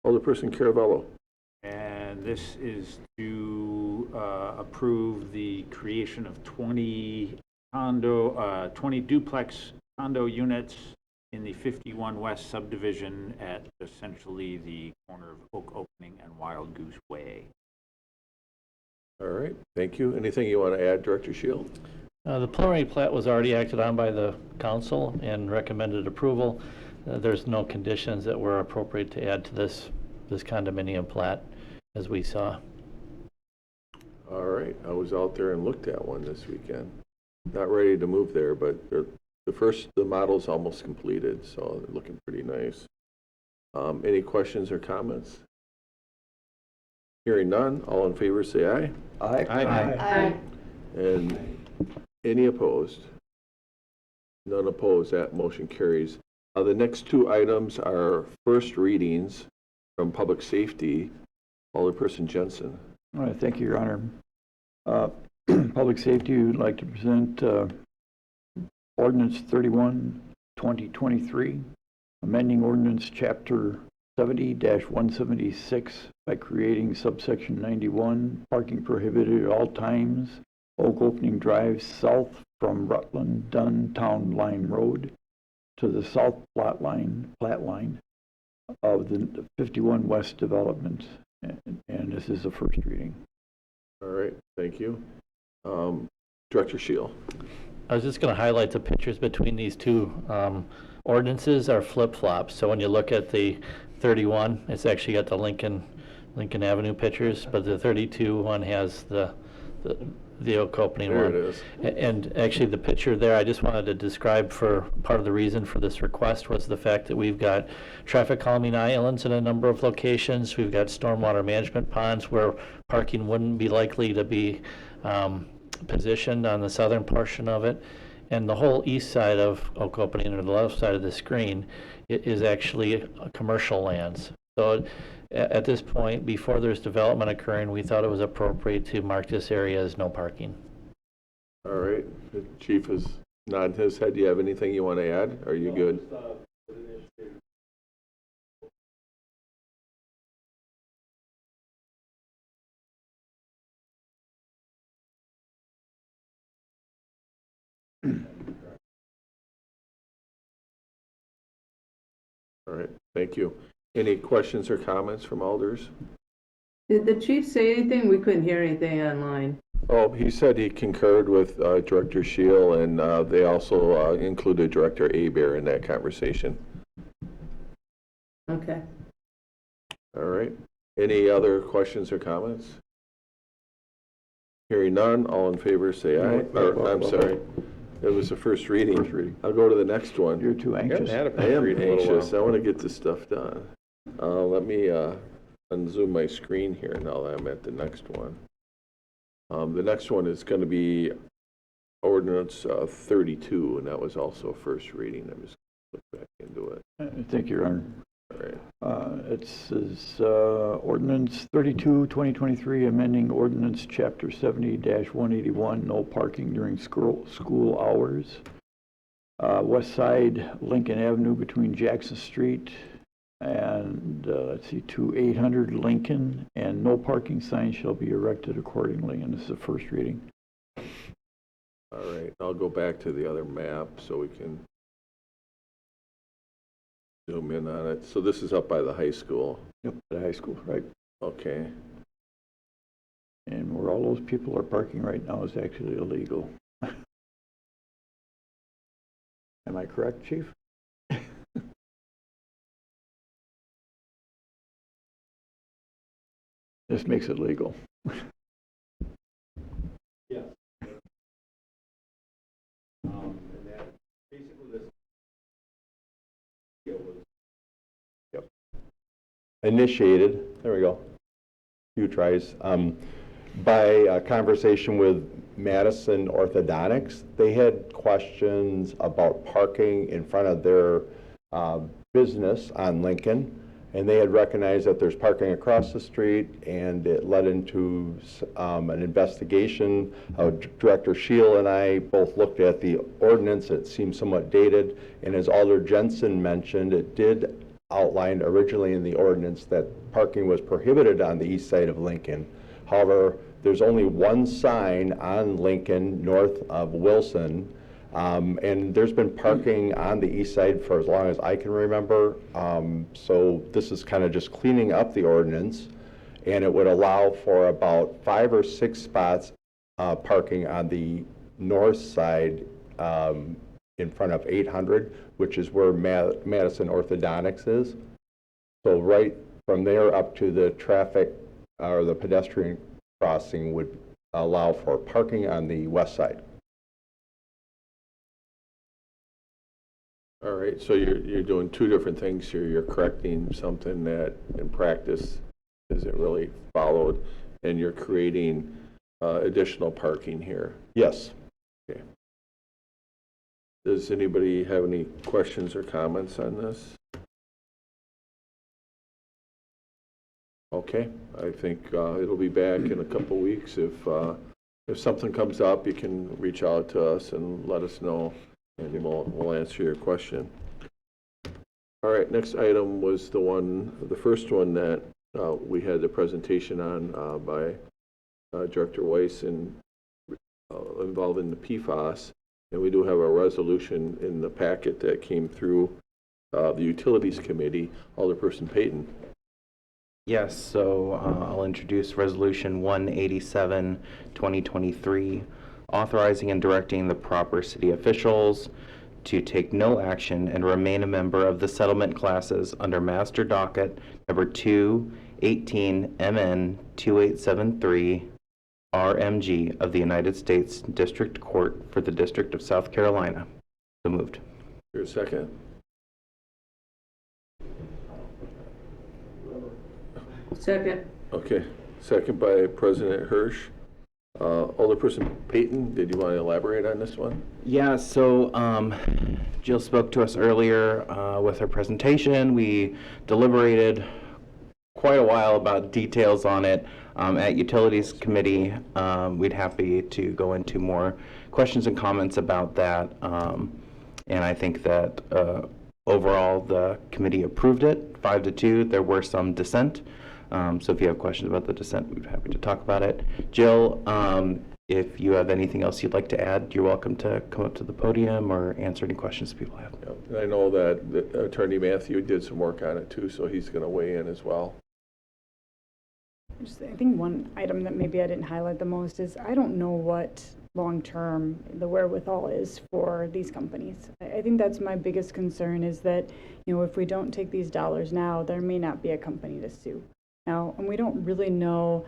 Alderperson Caravello. And this is to approve the creation of 20 20 duplex condo units in the 51 West subdivision at essentially the corner of Oak Opening and Wild Goose Way. All right, thank you. Anything you want to add, Director Shield? The preliminary plat was already acted on by the council and recommended approval. There's no conditions that were appropriate to add to this condominium plat, as we saw. All right, I was out there and looked at one this weekend. Not ready to move there, but the model's almost completed, so they're looking pretty nice. Any questions or comments? Hearing none, all in favor say aye. Aye. Aye. And any opposed? None opposed, that motion carries. The next two items are first readings from Public Safety. Alderperson Jensen. All right, thank you, Your Honor. Public Safety would like to present Ordinance 31, 2023, amending Ordinance Chapter 70-176 by creating subsection 91, parking prohibited at all times, Oak Opening Drive south from Rutland Dunn Town Line Road to the south plat line of the 51 West development. And this is the first reading. All right, thank you. Director Shield. I was just going to highlight the pictures between these two ordinances are flip-flops. So when you look at the 31, it's actually got the Lincoln Avenue pictures, but the 32 one has the Oak Opening There one. it is. And actually the picture there, I just wanted to describe for part of the reason for this request was the fact that we've got traffic calming islands in a number of locations. We've got stormwater management ponds where parking wouldn't be likely to be positioned on the southern portion of it. And the whole east side of Oak Opening, or the left side of the screen, is actually commercial lands. So at this point, before there's development occurring, we thought it was appropriate to mark this area as no parking. All right, the chief is nodding his head. Do you have anything you want to add? Are you good? All right, thank you. Any questions or comments from alders? Did the chief say anything? We couldn't hear anything online. Oh, he said he concurred with Director Shield, and they also included Director Abear in that conversation. Okay. All right. Any other questions or comments? Hearing none, all in favor say aye. I'm sorry. It was the first reading. First reading. I'll go to the next one. You're too anxious. I am anxious. I want to get this stuff done. Let me unzoom my screen here now that I'm at the next one. The next one is going to be Ordinance 32, and that was also first reading. I'm just going to look back into it. Thank you, Your Honor. All right. It says Ordinance 32, 2023, amending Ordinance Chapter 70-181, no parking during school hours. West side, Lincoln Avenue between Jackson Street and, let's see, to 800 Lincoln, and no parking signs shall be erected accordingly, and this is the first reading. All right. I'll go back to the other map so we can zoom in on it. So this is up by the high school. Yep, the high school, right. Okay. And where all those people are parking right now is actually illegal. Am I correct, Chief? This makes it legal. Yes. And that basically this was initiated, there we go, few tries, by a conversation with Madison Orthodontics. They had questions about parking in front of their business on Lincoln, and they had recognized that there's parking across the street, and it led into an investigation. Director Shield and I both looked at the ordinance. It seemed somewhat dated, and as Alder Jensen mentioned, it did outline originally in the ordinance that parking was prohibited on the east side of Lincoln. However, there's only one sign on Lincoln north of Wilson, and there's been parking on the east side for as long as I can remember. So this is kind of just cleaning up the ordinance, and it would allow for about 5 or 6 spots parking on the north side in front of 800, which is where Madison Orthodontics is. So right from there up to the traffic or the pedestrian crossing would allow for parking on the west side. All right, so you're doing two different things here. You're correcting something that in practice isn't really followed, and you're creating additional parking here. Yes. Okay. Does anybody have any questions or comments on this? Okay, I think it'll be back in a couple weeks. If something comes up, you can reach out to us and let us know, and we'll answer your question. All right, next item was the first one that we had the presentation on by Director Weiss involving the PFAS, and we do have a resolution in the packet that came through the Utilities Committee. Alderperson Payton. Yes, so I'll introduce Resolution 187, 2023, authorizing and directing the proper city officials to take no action and remain a member of the settlement classes under Master Docket number 218 MN 2873 RMG of the United States District Court for the District of South Carolina. So moved. Your second. Second. Okay, second by President Hirsch. Alderperson Payton, did you want to elaborate on this one? Yeah, so Jill spoke to us earlier with her presentation. We deliberated quite a while about details on it at Utilities Committee. We'd happy to go into more questions and comments about that. And I think that overall the committee approved it 5-2. There were some dissent. So if you have questions about the dissent, we'd be happy to talk about it. Jill, if you have anything else you'd like to add, you're welcome to come up to the podium or answer any questions people have. Yep. And I know that Attorney Matthew did some work on it too, so he's going to weigh in as well. I think one item that maybe I didn't highlight the most is I don't know what long-term the wherewithal is for these companies. I think that's my biggest concern is that, if we don't take these dollars now, there may not be a company to sue. Now, and we don't really know,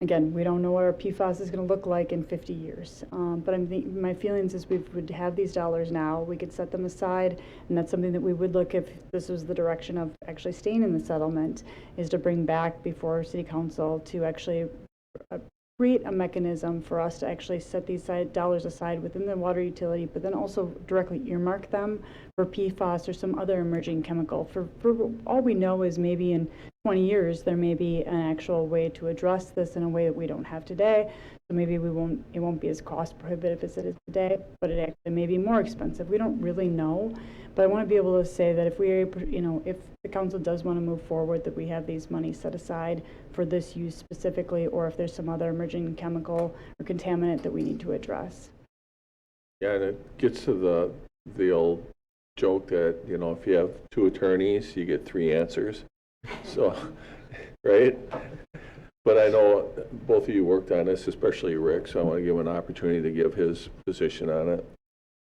again, we don't know what our PFAS is going to look like in 50 years. But my feelings is we would have these dollars now, we could set them aside, and that's something that we would look if this was the direction of actually staying in the settlement, is to bring back before City Council to actually create a mechanism for us to actually set these dollars aside within the water utility, but then also directly earmark them for PFAS or some other emerging chemical. For all we know is maybe in 20 years, there may be an actual way to address this in a way that we don't have today. So maybe it won't be as cost prohibitive as it is today, but it actually may be more expensive. We don't really know, but I want to be able to say that if if the council does want to move forward, that we have these monies set aside for this use specifically, or if there's some other emerging chemical or contaminant that we need to address. Yeah, and it gets to the old joke that, if you have 2 attorneys, you get 3 answers. So, right? But I know both of you worked on this, especially Rick, so I want to give him an opportunity to give his position on it.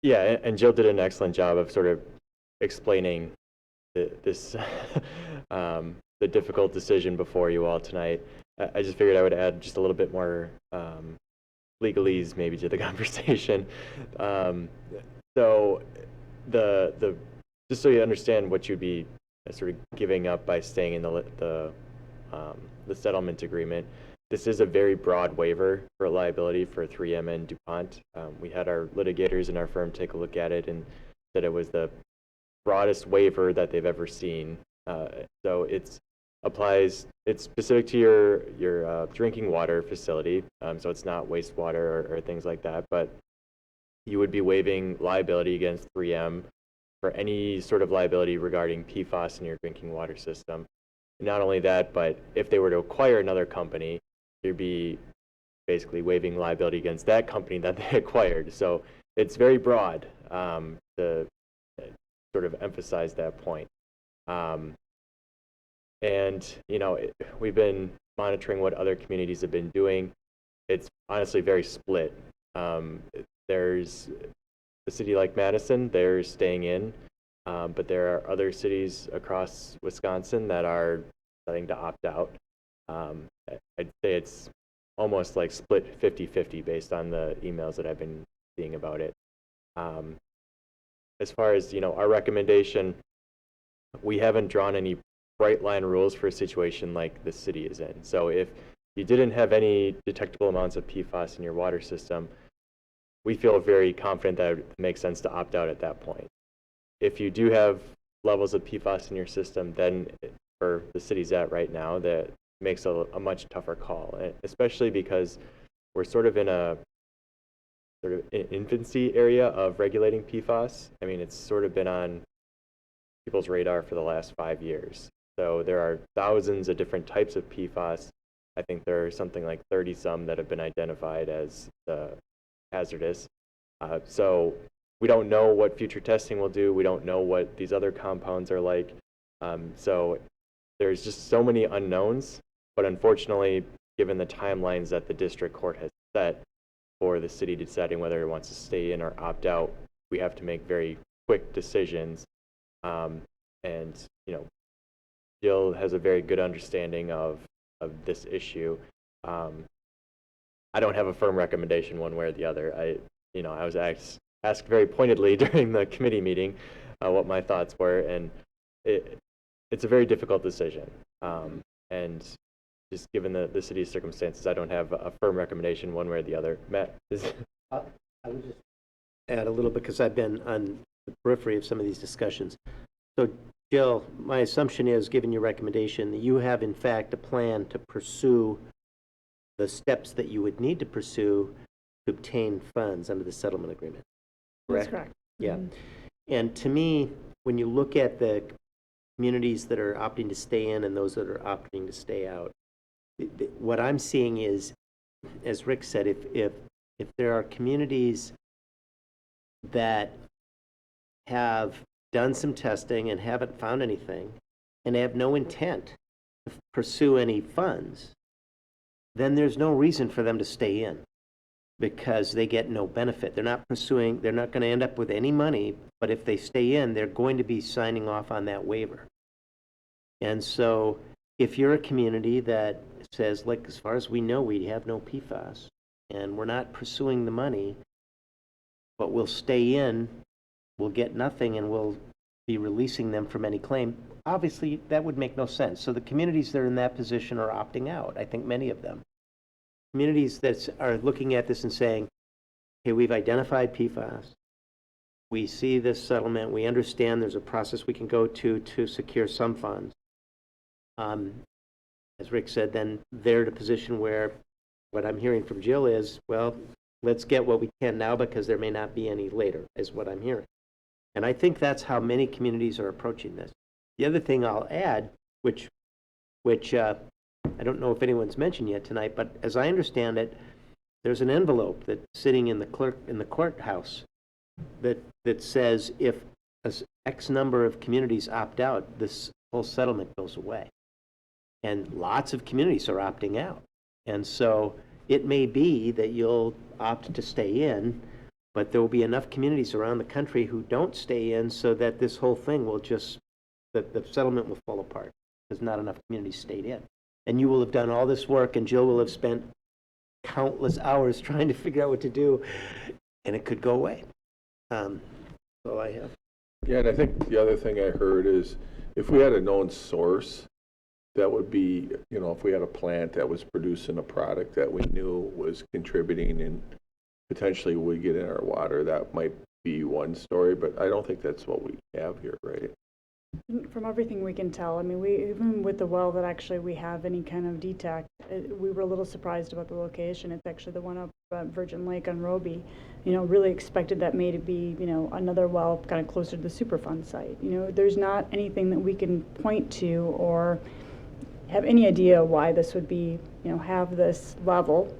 Yeah, and Jill did an excellent job of sort of explaining this the difficult decision before you all tonight. I just figured I would add just a little bit more legalese maybe to the conversation. So just so you understand what you'd be sort of giving up by staying in the settlement agreement, this is a very broad waiver for liability for 3M and DuPont. We had our litigators in our firm take a look at it and said it was the broadest waiver that they've ever seen. So it's specific to your drinking water facility, so it's not wastewater or things like that, but you would be waiving liability against 3M for any sort of liability regarding PFAS in your drinking water system. Not only that, but if they were to acquire another company, you'd be basically waiving liability against that company that they acquired. So it's very broad, to sort of emphasize that point. And, you know, we've been monitoring what other communities have been doing. It's honestly very split. There's a city like Madison, they're staying in, but there are other cities across Wisconsin that are starting to opt out. I'd say it's almost like split 50-50 based on the emails that I've been seeing about it. As far as, you know, our recommendation, we haven't drawn any bright line rules for a situation like the city is in. So if you didn't have any detectable amounts of PFAS in your water system, we feel very confident that it makes sense to opt out at that point. If you do have levels of PFAS in your system, then for the city's at right now, that makes a much tougher call, especially because we're sort of in a infancy area of regulating PFAS. I mean, it's sort of been on people's radar for the last 5 years. So there are thousands of different types of PFAS. I think there are something like 30 some that have been identified as hazardous. So we don't know what future testing will do. We don't know what these other compounds are like. So there's just so many unknowns. But unfortunately, given the timelines that the district court has set for the city deciding whether it wants to stay in or opt out, we have to make very quick decisions. And, you know, Jill has a very good understanding of this issue. I don't have a firm recommendation one way or the other. I was asked very pointedly during the committee meeting what my thoughts were, and it's a very difficult decision. And just given the city's circumstances, I don't have a firm recommendation one way or the other. Matt? I would just add a little because I've been on the periphery of some of these discussions. So, Jill, my assumption is, given your recommendation, that you have in fact a plan to pursue the steps that you would need to pursue to obtain funds under the settlement agreement. That's correct. Yeah. Mm-hmm. And to me, when you look at the communities that are opting to stay in and those that are opting to stay out, what I'm seeing is, as Rick said, if there are communities that have done some testing and haven't found anything and have no intent to pursue any funds, then there's no reason for them to stay in because they get no benefit. They're not going to end up with any money, but if they stay in, they're going to be signing off on that waiver. And so if you're a community that says, like, as far as we know, we have no PFAS and we're not pursuing the money, but we'll stay in, we'll get nothing, and we'll be releasing them from any claim, obviously that would make no sense. So the communities that are in that position are opting out, I think many of them. Communities that are looking at this and saying, hey, we've identified PFAS, we see this settlement, we understand there's a process we can go to secure some funds. As Rick said, then they're in a position where what I'm hearing from Jill is, well, let's get what we can now because there may not be any later, is what I'm hearing. And I think that's how many communities are approaching this. The other thing I'll add, which I don't know if anyone's mentioned yet tonight, but as I understand it, there's an envelope that's sitting in the courthouse that says if X number of communities opt out, this whole settlement goes away. And lots of communities are opting out. And so it may be that you'll opt to stay in, but there will be enough communities around the country who don't stay in so that this whole thing will just, the settlement will fall apart because not enough communities stayed in. And you will have done all this work and Jill will have spent countless hours trying to figure out what to do, and it could go away. That's all I have. Yeah, and I think the other thing I heard is if we had a known source, that would be, you know, if we had a plant that was producing a product that we knew was contributing and potentially would get in our water, that might be one story, but I don't think that's what we have here, right? From everything we can tell, I mean, even with the well that actually we have any kind of detect, we were a little surprised about the location. It's actually the one up Virgin Lake on Roby. You know, really expected that may to be, you know, another well kind of closer to the Superfund site. You know, there's not anything that we can point to or have any idea why this would be, have this level.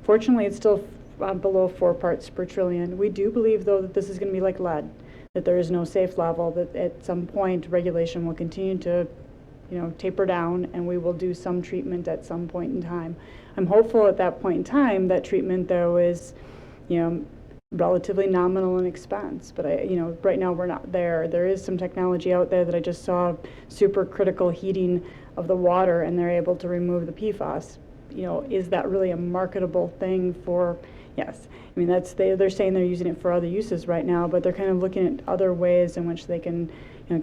Fortunately, it's still below 4 parts per trillion. We do believe, though, that this is going to be like lead, that there is no safe level, that at some point regulation will continue to, taper down, and we will do some treatment at some point in time. I'm hopeful at that point in time that treatment, though, is, relatively nominal in expense. But right now we're not there. There is some technology out there that I just saw, supercritical heating of the water, and they're able to remove the PFAS. Is that really a marketable thing for? Yes. I mean, they're saying they're using it for other uses right now, but they're kind of looking at other ways in which they can,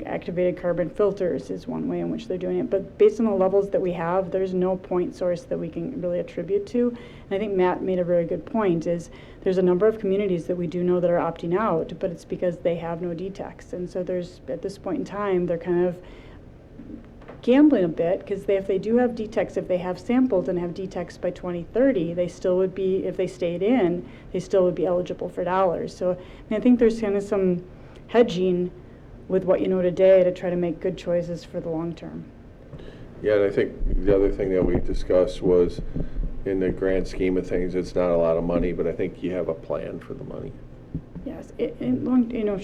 activated carbon filters is one way in which they're doing it. But based on the levels that we have, there's no point source that we can really attribute to. And I think Matt made a very good point, is there's a number of communities that we do know that are opting out, but it's because they have no detects. And so at this point in time, they're kind of gambling a bit, because if they do have detects, if they have sampled and have detects by 2030, they still would be, if they stayed in, they still would be eligible for dollars. So I think there's kind of some hedging with what you know today to try to make good choices for the long term. Yeah, and I think the other thing that we discussed was, in the grand scheme of things, it's not a lot of money, but I think you have a plan for the money. Yes,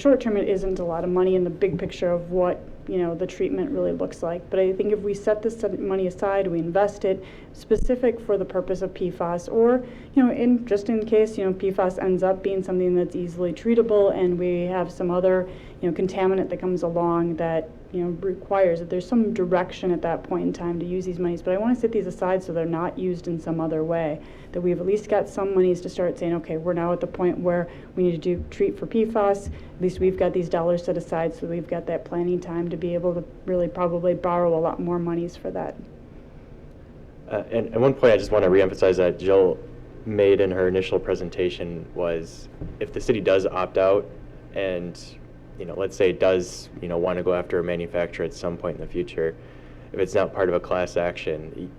short term, it isn't a lot of money in the big picture of what the treatment really looks like. But I think if we set this money aside, we invest it specific for the purpose of PFAS, or in case PFAS ends up being something that's easily treatable, and we have some other contaminant that comes along that requires that there's some direction at that point in time to use these monies. But I want to set these aside so they're not used in some other way, that we've at least got some monies to start saying, okay, we're now at the point where we need to treat for PFAS. At least we've got these dollars set aside, so we've got that planning time to be able to really probably borrow a lot more monies for that. And at one point, I just want to reemphasize that Jill made in her initial presentation was, if the city does opt out, and let's say it does want to go after a manufacturer at some point in the future, if it's not part of a class action,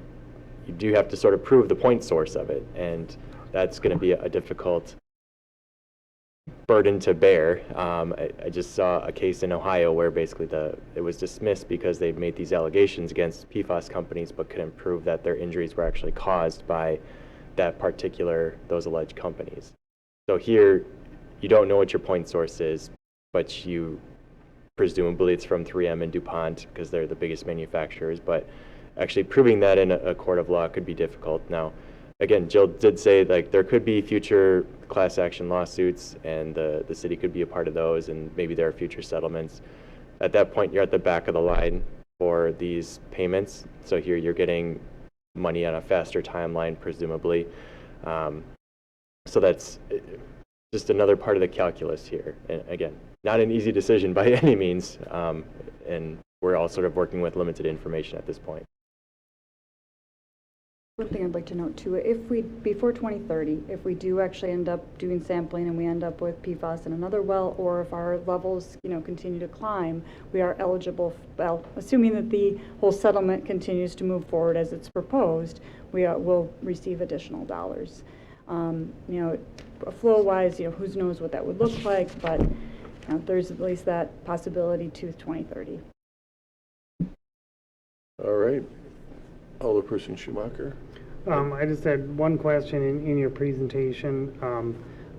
you do have to sort of prove the point source of it, and that's going to be a difficult burden to bear. I just saw a case in Ohio where basically it was dismissed because they'd made these allegations against PFAS companies, but couldn't prove that their injuries were actually caused by those alleged companies. So here, you don't know what your point source is, but presumably it's from 3M and DuPont because they're the biggest manufacturers, but actually proving that in a court of law could be difficult. Now, again, Jill did say there could be future class action lawsuits, and the city could be a part of those, and maybe there are future settlements. At that point, you're at the back of the line for these payments. So here you're getting money on a faster timeline, presumably. So that's just another part of the calculus here. And again, not an easy decision by any means, and we're all sort of working with limited information at this point. One thing I'd like to note too, before 2030, if we do actually end up doing sampling and we end up with PFAS in another well, or if our levels, continue to climb, we are eligible, assuming that the whole settlement continues to move forward as it's proposed, will receive additional dollars. Flow-wise, who knows what that would look like, but there's at least that possibility to 2030. All right. Alderperson Schumacher. I just had one question in your presentation.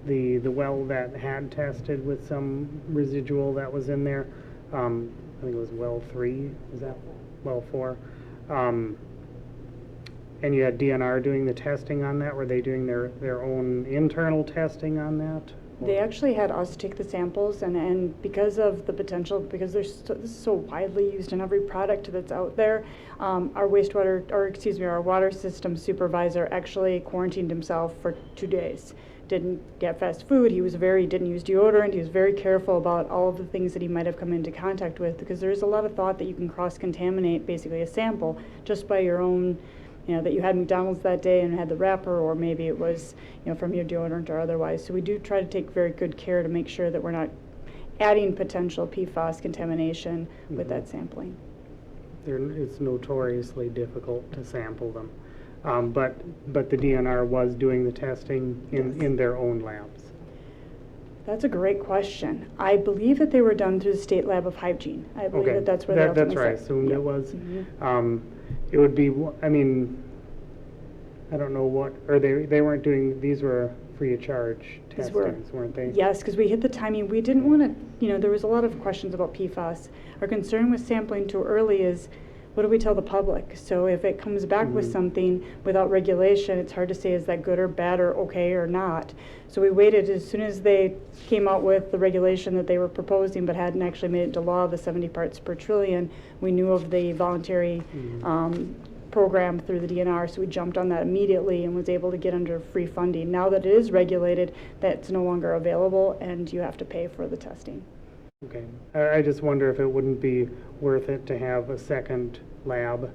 The well that had tested with some residual that was in there, I think it was well 3, is that well 4? And you had DNR doing the testing on that. Were they doing their own internal testing on that? They actually had us take the samples, and because of the potential, because this is so widely used in every product that's out there, our water system supervisor actually quarantined himself for 2 days. Didn't get fast food. He didn't use deodorant. He was very careful about all of the things that he might have come into contact with, because there's a lot of thought that you can cross-contaminate basically a sample just by your own, that you had McDonald's that day and had the wrapper, or maybe it was, from your deodorant or otherwise. So we do try to take very good care to make sure that we're not adding potential PFAS contamination with that sampling. It's notoriously difficult to sample them. But the DNR was doing the testing in their own labs. That's a great question. I believe that they were done through the State Lab of Hygiene. I believe Okay, that that's where they that's ultimately where I said. assumed Yeah. it was. Mhm. It would be, I mean, I don't know what, or they weren't doing, these were free of charge These were- testings, weren't they? Yes, because we hit the timing. We didn't want to, there was a lot of questions about PFAS. Our concern with sampling too early is, what do we tell the public? So if it comes back with something without regulation, it's hard to say, is that good or bad or okay or not? So we waited as soon as they came out with the regulation that they were proposing but hadn't actually made it to law, the 70 parts per trillion. We knew of the voluntary program through the DNR, so we jumped on that immediately and was able to get under free funding. Now that it is regulated, that's no longer available and you have to pay for the testing. Okay, I just wonder if it wouldn't be worth it to have a second lab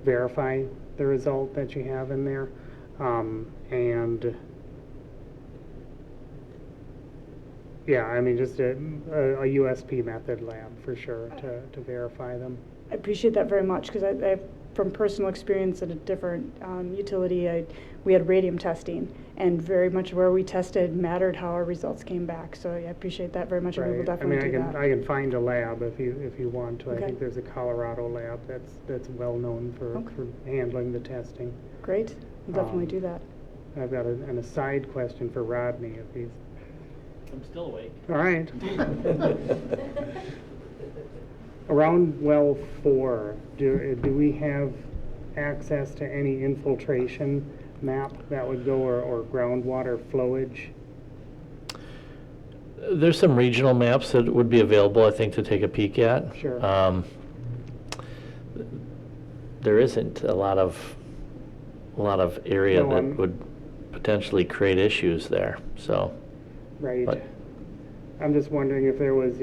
verify the result that you have in there. And yeah, I mean, just a USP method lab for sure to verify them. I appreciate that very much because I from personal experience at a different utility, we had radium testing, and very much where we tested mattered how our results came back. So I appreciate that very much, and we will Right. definitely do that. I can find a lab if you want to. Okay. I think there's a Colorado lab that's well known for handling the testing. Great, we'll definitely do that. I've got an aside question for Rodney if he's. I'm still awake. All right. Around well 4, do we have access to any infiltration map that would go or groundwater flowage? There's some regional maps that would be available, I think, to take a peek at. Sure. There isn't a lot of area No, that would potentially create issues there, so. Right. But- I'm just wondering if there was,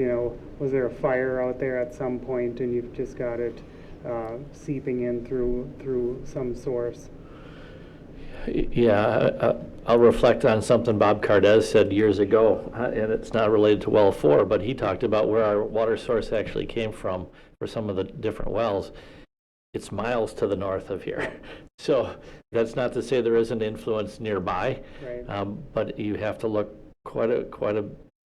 was there a fire out there at some point and you've just got it seeping in through some source? Yeah, I'll reflect on something Bob Cardez said years ago, and it's not related to well 4, but he talked about where our water source actually came from for some of the different wells. It's miles to the north of here. So that's not to say there isn't influence nearby, Right. but you have to look quite a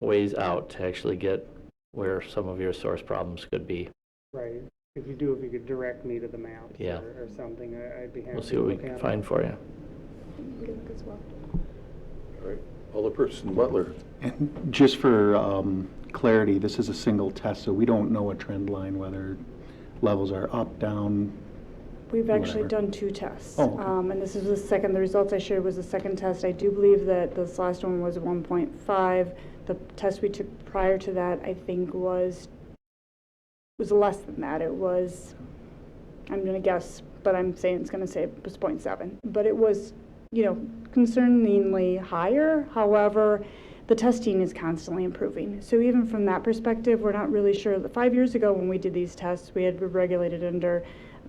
ways out to actually get where some of your source problems could be. Right. If you could direct me to the maps Yeah. or something, I'd be happy We'll see to what we look can at find it. for you. All right, Alderperson Butler. And just for clarity, this is a single test, so we don't know a trend line, whether levels are up, down. We've actually Whatever. done 2 tests. Oh, okay. And this is the second, the results I shared was the second test. I do believe that this last one was 1.5. The test we took prior to that, I think, was less than that. It was, I'm going to guess, but I'm saying it's going to say it was 0.7. But it was, concerningly higher. However, the testing is constantly improving. So even from that perspective, we're not really sure. 5 years ago when we did these tests, we had regulated under,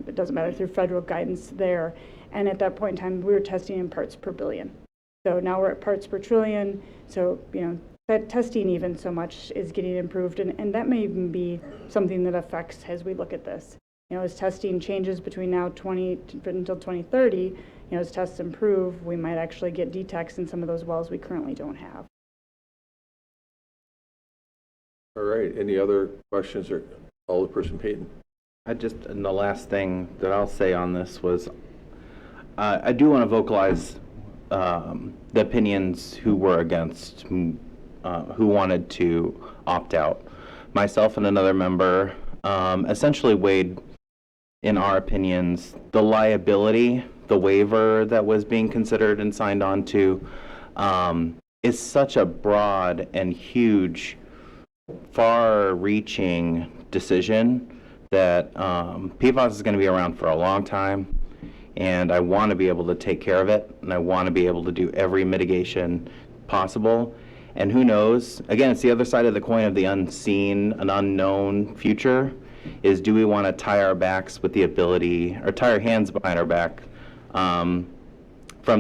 it doesn't matter, through federal guidance there. And at that point in time, we were testing in parts per billion. So now we're at parts per trillion. So, that testing even so much is getting improved. And that may even be something that affects as we look at this. As testing changes between now until 2030, as tests improve, we might actually get detects in some of those wells we currently don't have. All right, any other questions or Alderperson Payton? And the last thing that I'll say on this was, I do want to vocalize the opinions who were against, who wanted to opt out. Myself and another member essentially weighed, in our opinions, the liability, the waiver that was being considered and signed on to is such a broad and huge, far-reaching decision that PFAS is going to be around for a long time, and I want to be able to take care of it, and I want to be able to do every mitigation possible. And who knows, again, it's the other side of the coin of the unseen and unknown future, is do we want to tie our backs with the ability, or tie our hands behind our back from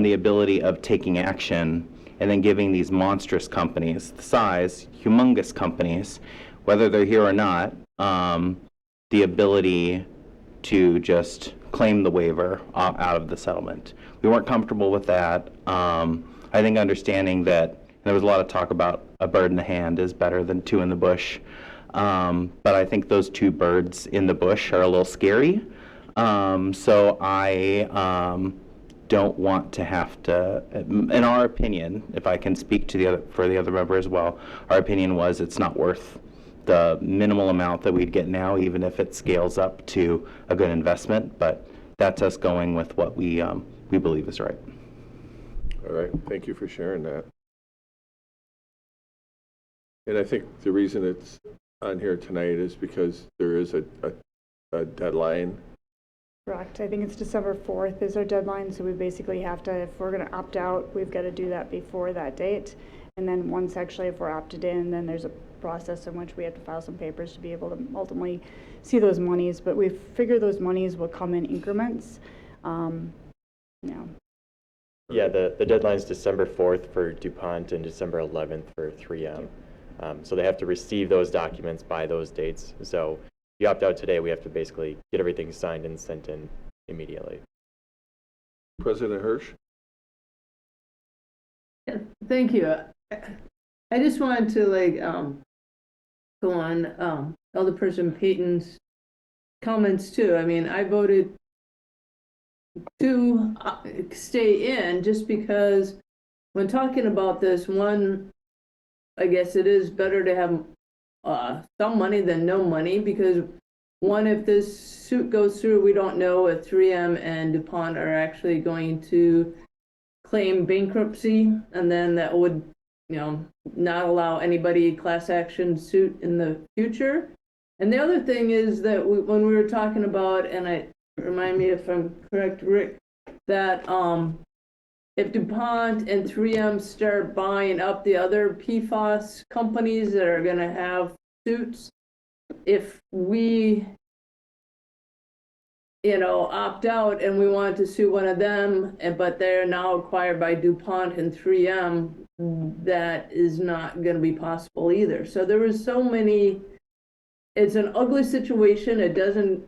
the ability of taking action and then giving these monstrous companies, the size, humongous companies, whether they're here or not, the ability to just claim the waiver out of the settlement. We weren't comfortable with that. I think understanding that There was a lot of talk about a bird in the hand is better than two in the bush. But I think those two birds in the bush are a little scary. So I don't want to have to, in our opinion, if I can speak to for the other member as well, our opinion was it's not worth the minimal amount that we'd get now, even if it scales up to a good investment. But that's us going with what we believe is right. All right, thank you for sharing that. And I think the reason it's on here tonight is because there is a deadline. Correct. I think it's December 4th is our deadline, so we basically have to, if we're going to opt out, we've got to do that before that date. And then once actually, if we're opted in, then there's a process in which we have to file some papers to be able to ultimately see those monies. But we figure those monies will come in increments. Yeah, the deadline's December 4th for DuPont and December 11th for 3M. So they have to receive those documents by those dates. So if you opt out today, we have to basically get everything signed and sent in immediately. President Hirsch? Yeah, thank you. I just wanted to go on Alderperson Payton's comments too. I mean, I voted to stay in just because when talking about this, one, I guess it is better to have some money than no money, because one, if this suit goes through, we don't know if 3M and DuPont are actually going to claim bankruptcy, and then that would, not allow anybody class action suit in the future. And the other thing is that when we were talking about, and remind me if I'm correct, Rick, that if DuPont and 3M start buying up the other PFAS companies that are going to have suits, if we, opt out and we want to sue one of them, but they're now acquired by DuPont and 3M, that is not going to be possible either. So there was so many, it's an ugly situation. It doesn't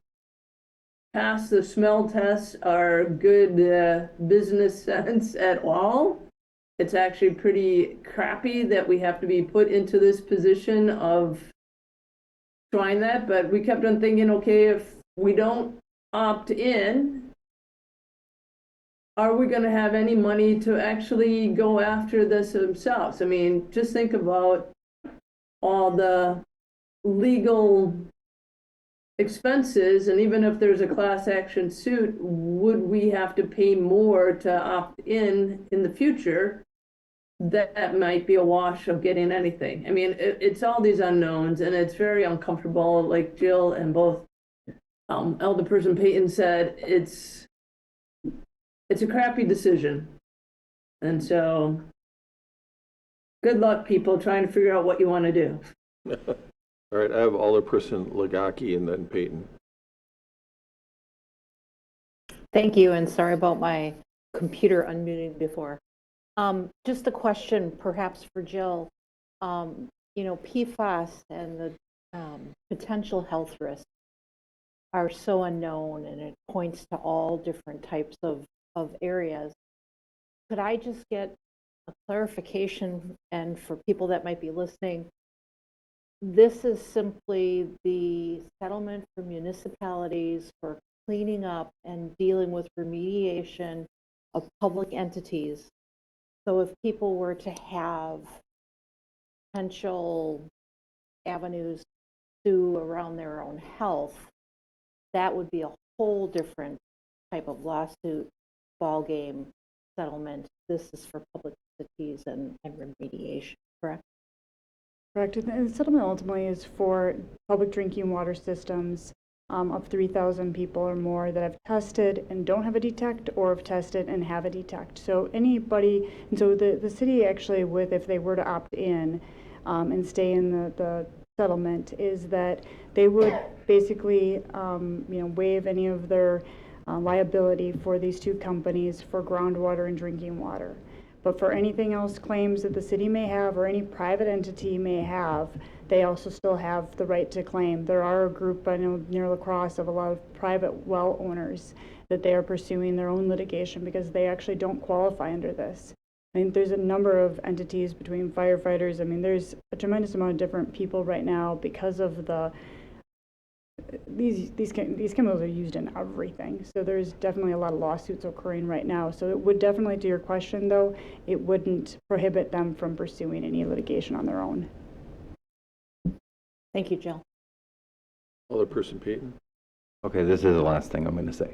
pass the smell test or good business sense at all. It's actually pretty crappy that we have to be put into this position of trying that, but we kept on thinking, okay, if we don't opt in, are we going to have any money to actually go after this themselves? I mean, just think about all the legal expenses, and even if there's a class action suit, would we have to pay more to opt in the future? That might be a wash of getting anything. I mean, it's all these unknowns, and it's very uncomfortable. Like Jill and both Alderperson Payton said, it's a crappy decision. And so good luck, people, trying to figure out what you want to do. All right, I have Alderperson Legaki and then Payton. Thank you, and sorry about my computer unmuting before. Just a question perhaps for Jill. PFAS and the potential health risks are so unknown, and it points to all different types of areas. Could I just get a clarification, and for people that might be listening, this is simply the settlement for municipalities for cleaning up and dealing with remediation of public entities. So if people were to have potential avenues to sue around their own health, that would be a whole different type of lawsuit, ballgame, settlement. This is for public entities and remediation, correct? Correct. And the settlement ultimately is for public drinking water systems of 3,000 people or more that have tested and don't have a detect, or have tested and have a detect. So anybody, and so the city actually, if they were to opt in and stay in the settlement, is that they would basically waive any of their liability for these two companies for groundwater and drinking water. But for anything else, claims that the city may have or any private entity may have, they also still have the right to claim. There are a group, I know, near La Crosse of a lot of private well owners that they are pursuing their own litigation because they actually don't qualify under this. I mean, there's a number of entities between firefighters. I mean, there's a tremendous amount of different people right now because of these chemicals are used in everything. So there's definitely a lot of lawsuits occurring right now. So it would definitely, to your question though, it wouldn't prohibit them from pursuing any litigation on their own. Thank you, Jill. Alderperson Payton. Okay, this is the last thing I'm going to say.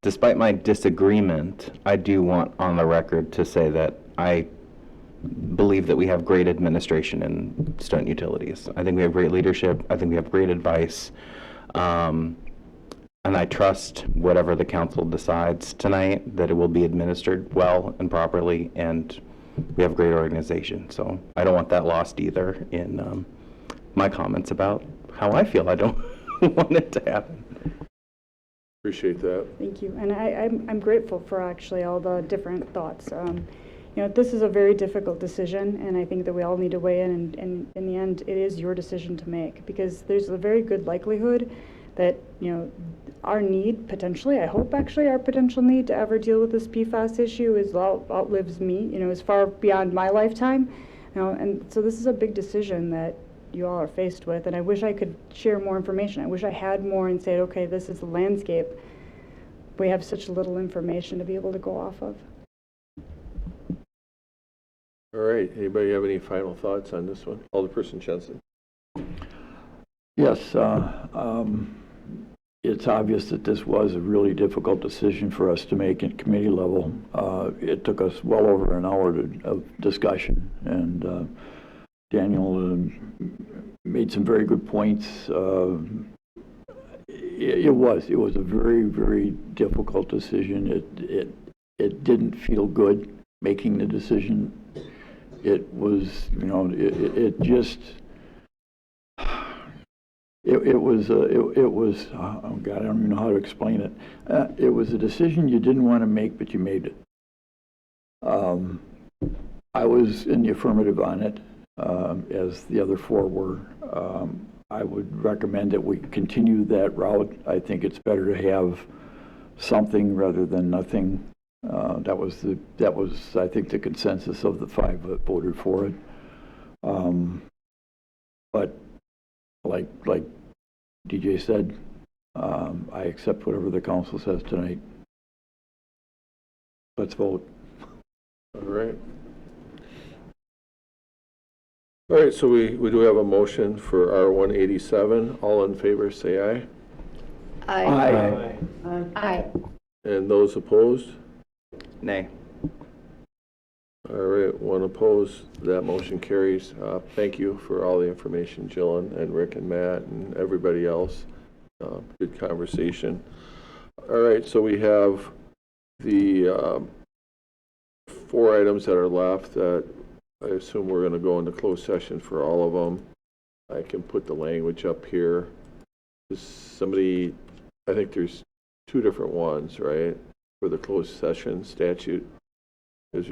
Despite my disagreement, I do want on the record to say that I believe that we have great administration in Stoughton Utilities. I think we have great leadership. I think we have great advice. And I trust whatever the council decides tonight, that it will be administered well and properly, and we have great organization. So I don't want that lost either in my comments about how I feel. I don't want it to happen. Appreciate that. Thank you. And I'm grateful for actually all the different thoughts. You know, this is a very difficult decision, and I think that we all need to weigh in, and in the end, it is your decision to make, because there's a very good likelihood that, you know, our need, potentially, I hope actually, our potential need to ever deal with this PFAS issue outlives me, you know, is far beyond my lifetime. You know, and so this is a big decision that you all are faced with, and I wish I could share more information. I wish I had more and say, okay, this is the landscape. We have such little information to be able to go off of. All right, anybody have any final thoughts on this one? Alderperson Jensen. Yes, it's obvious that this was a really difficult decision for us to make at committee level. It took us well over an hour of discussion, and Daniel made some very good points. It was a very, very difficult decision. It didn't feel good making the decision. It was, you know, it just, it was, oh God, I don't even know how to explain it. It was a decision you didn't want to make, but you made it. I was in the affirmative on it, as the other four were. I would recommend that we continue that route. I think it's better to have something rather than nothing. That was, I think, the consensus of the five that voted for it. But like DJ said, I accept whatever the council says tonight. Let's vote. All right. All right, so we do have a motion for R187. All in favor, say aye. Aye. Aye. And those opposed? Nay. All right, one opposed. That motion carries. Thank you for all the information, Jill and Rick and Matt and everybody else. Good conversation. All right, so we have the 4 items that are left that I assume we're going to go into closed session for all of them. I can put the language up here. Does somebody, I think there's 2 different ones, right, for the closed session statute? Because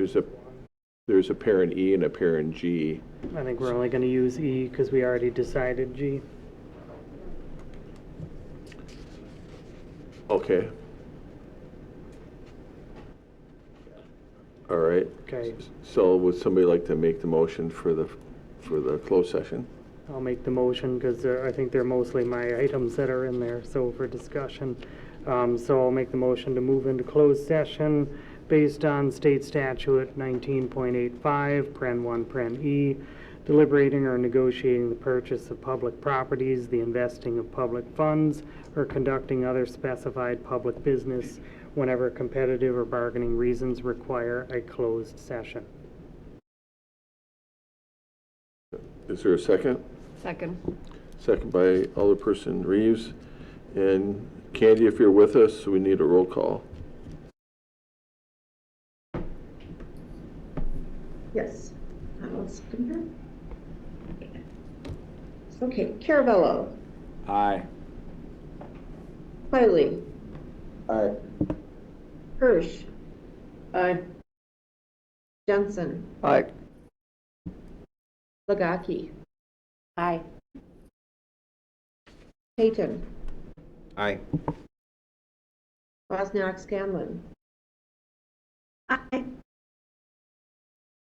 there's a parent E and a parent G. I think we're only going to use E because we already decided G. Okay. All right. Okay. So would somebody like to make the motion for the closed session? I'll make the motion because I think they're mostly my items that are in there, so for discussion. So I'll make the motion to move into closed session based on state statute 19.85, paren 1, paren E, deliberating or negotiating the purchase of public properties, the investing of public funds, or conducting other specified public business whenever competitive or bargaining reasons require a closed session. Is there a second? Second. Second by Alderperson Reeves. And Candy, if you're with us, we need a roll call. Yes. Okay, Caravello. Aye. Wiley. Aye. Hirsch. Aye. Jensen. Aye. Lagaki. Aye. Payton. Aye. Wozniak Scanlon. Aye.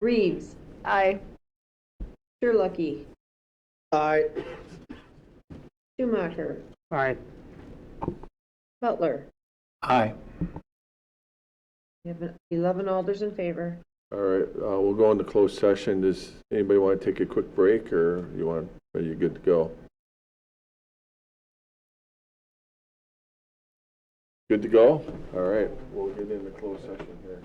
Reeves. Aye. Sherlucky. Aye. Schumacher. Aye. Butler. Aye. We have 11 alders in favor. All right, we'll go into closed session. Does anybody want to take a quick break, or are you good to go? Good to go? All right, we'll get into closed session here.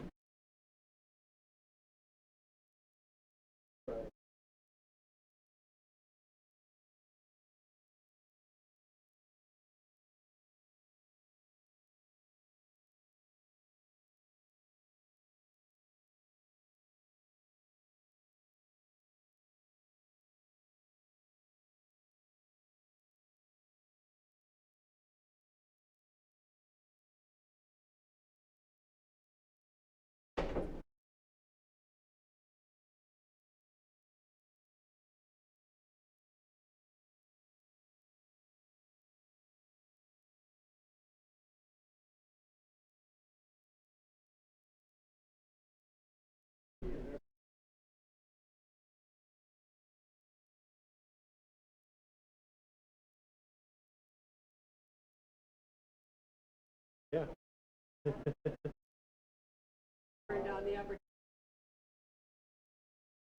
Yeah.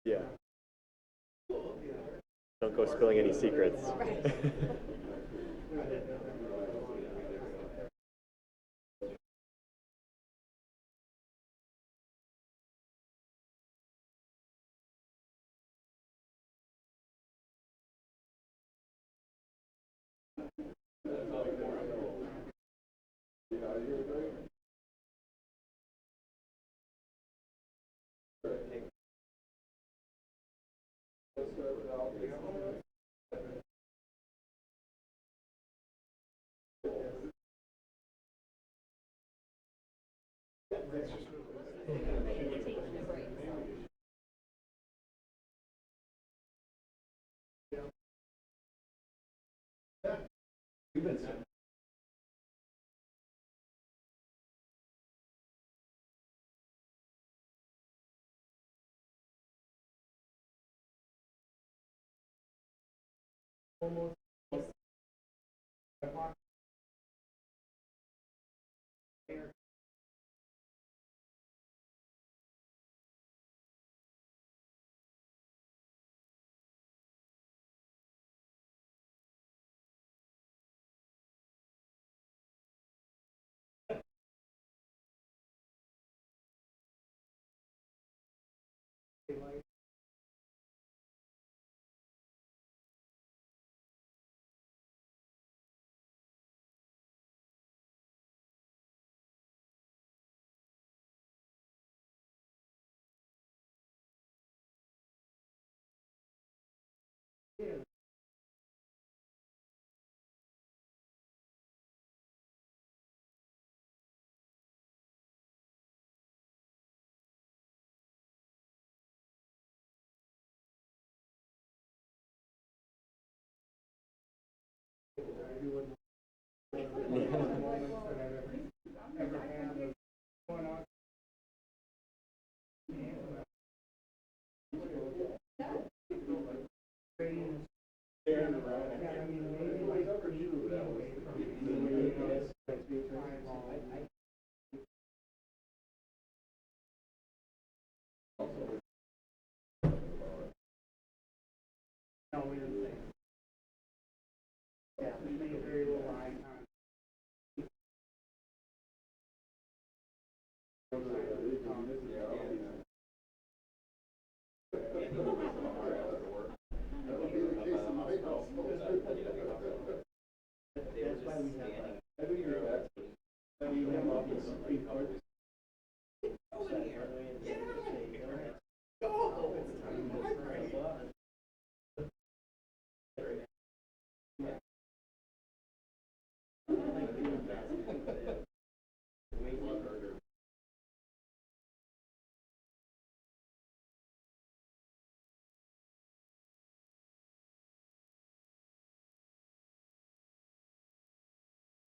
Yeah. Don't go spilling any secrets.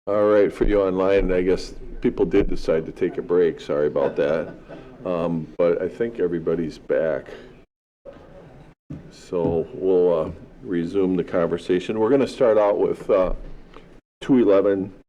All right, for you online, I guess people did decide to take a break. Sorry about that. but I think everybody's back. So we'll resume the conversation. We're going to start out with 211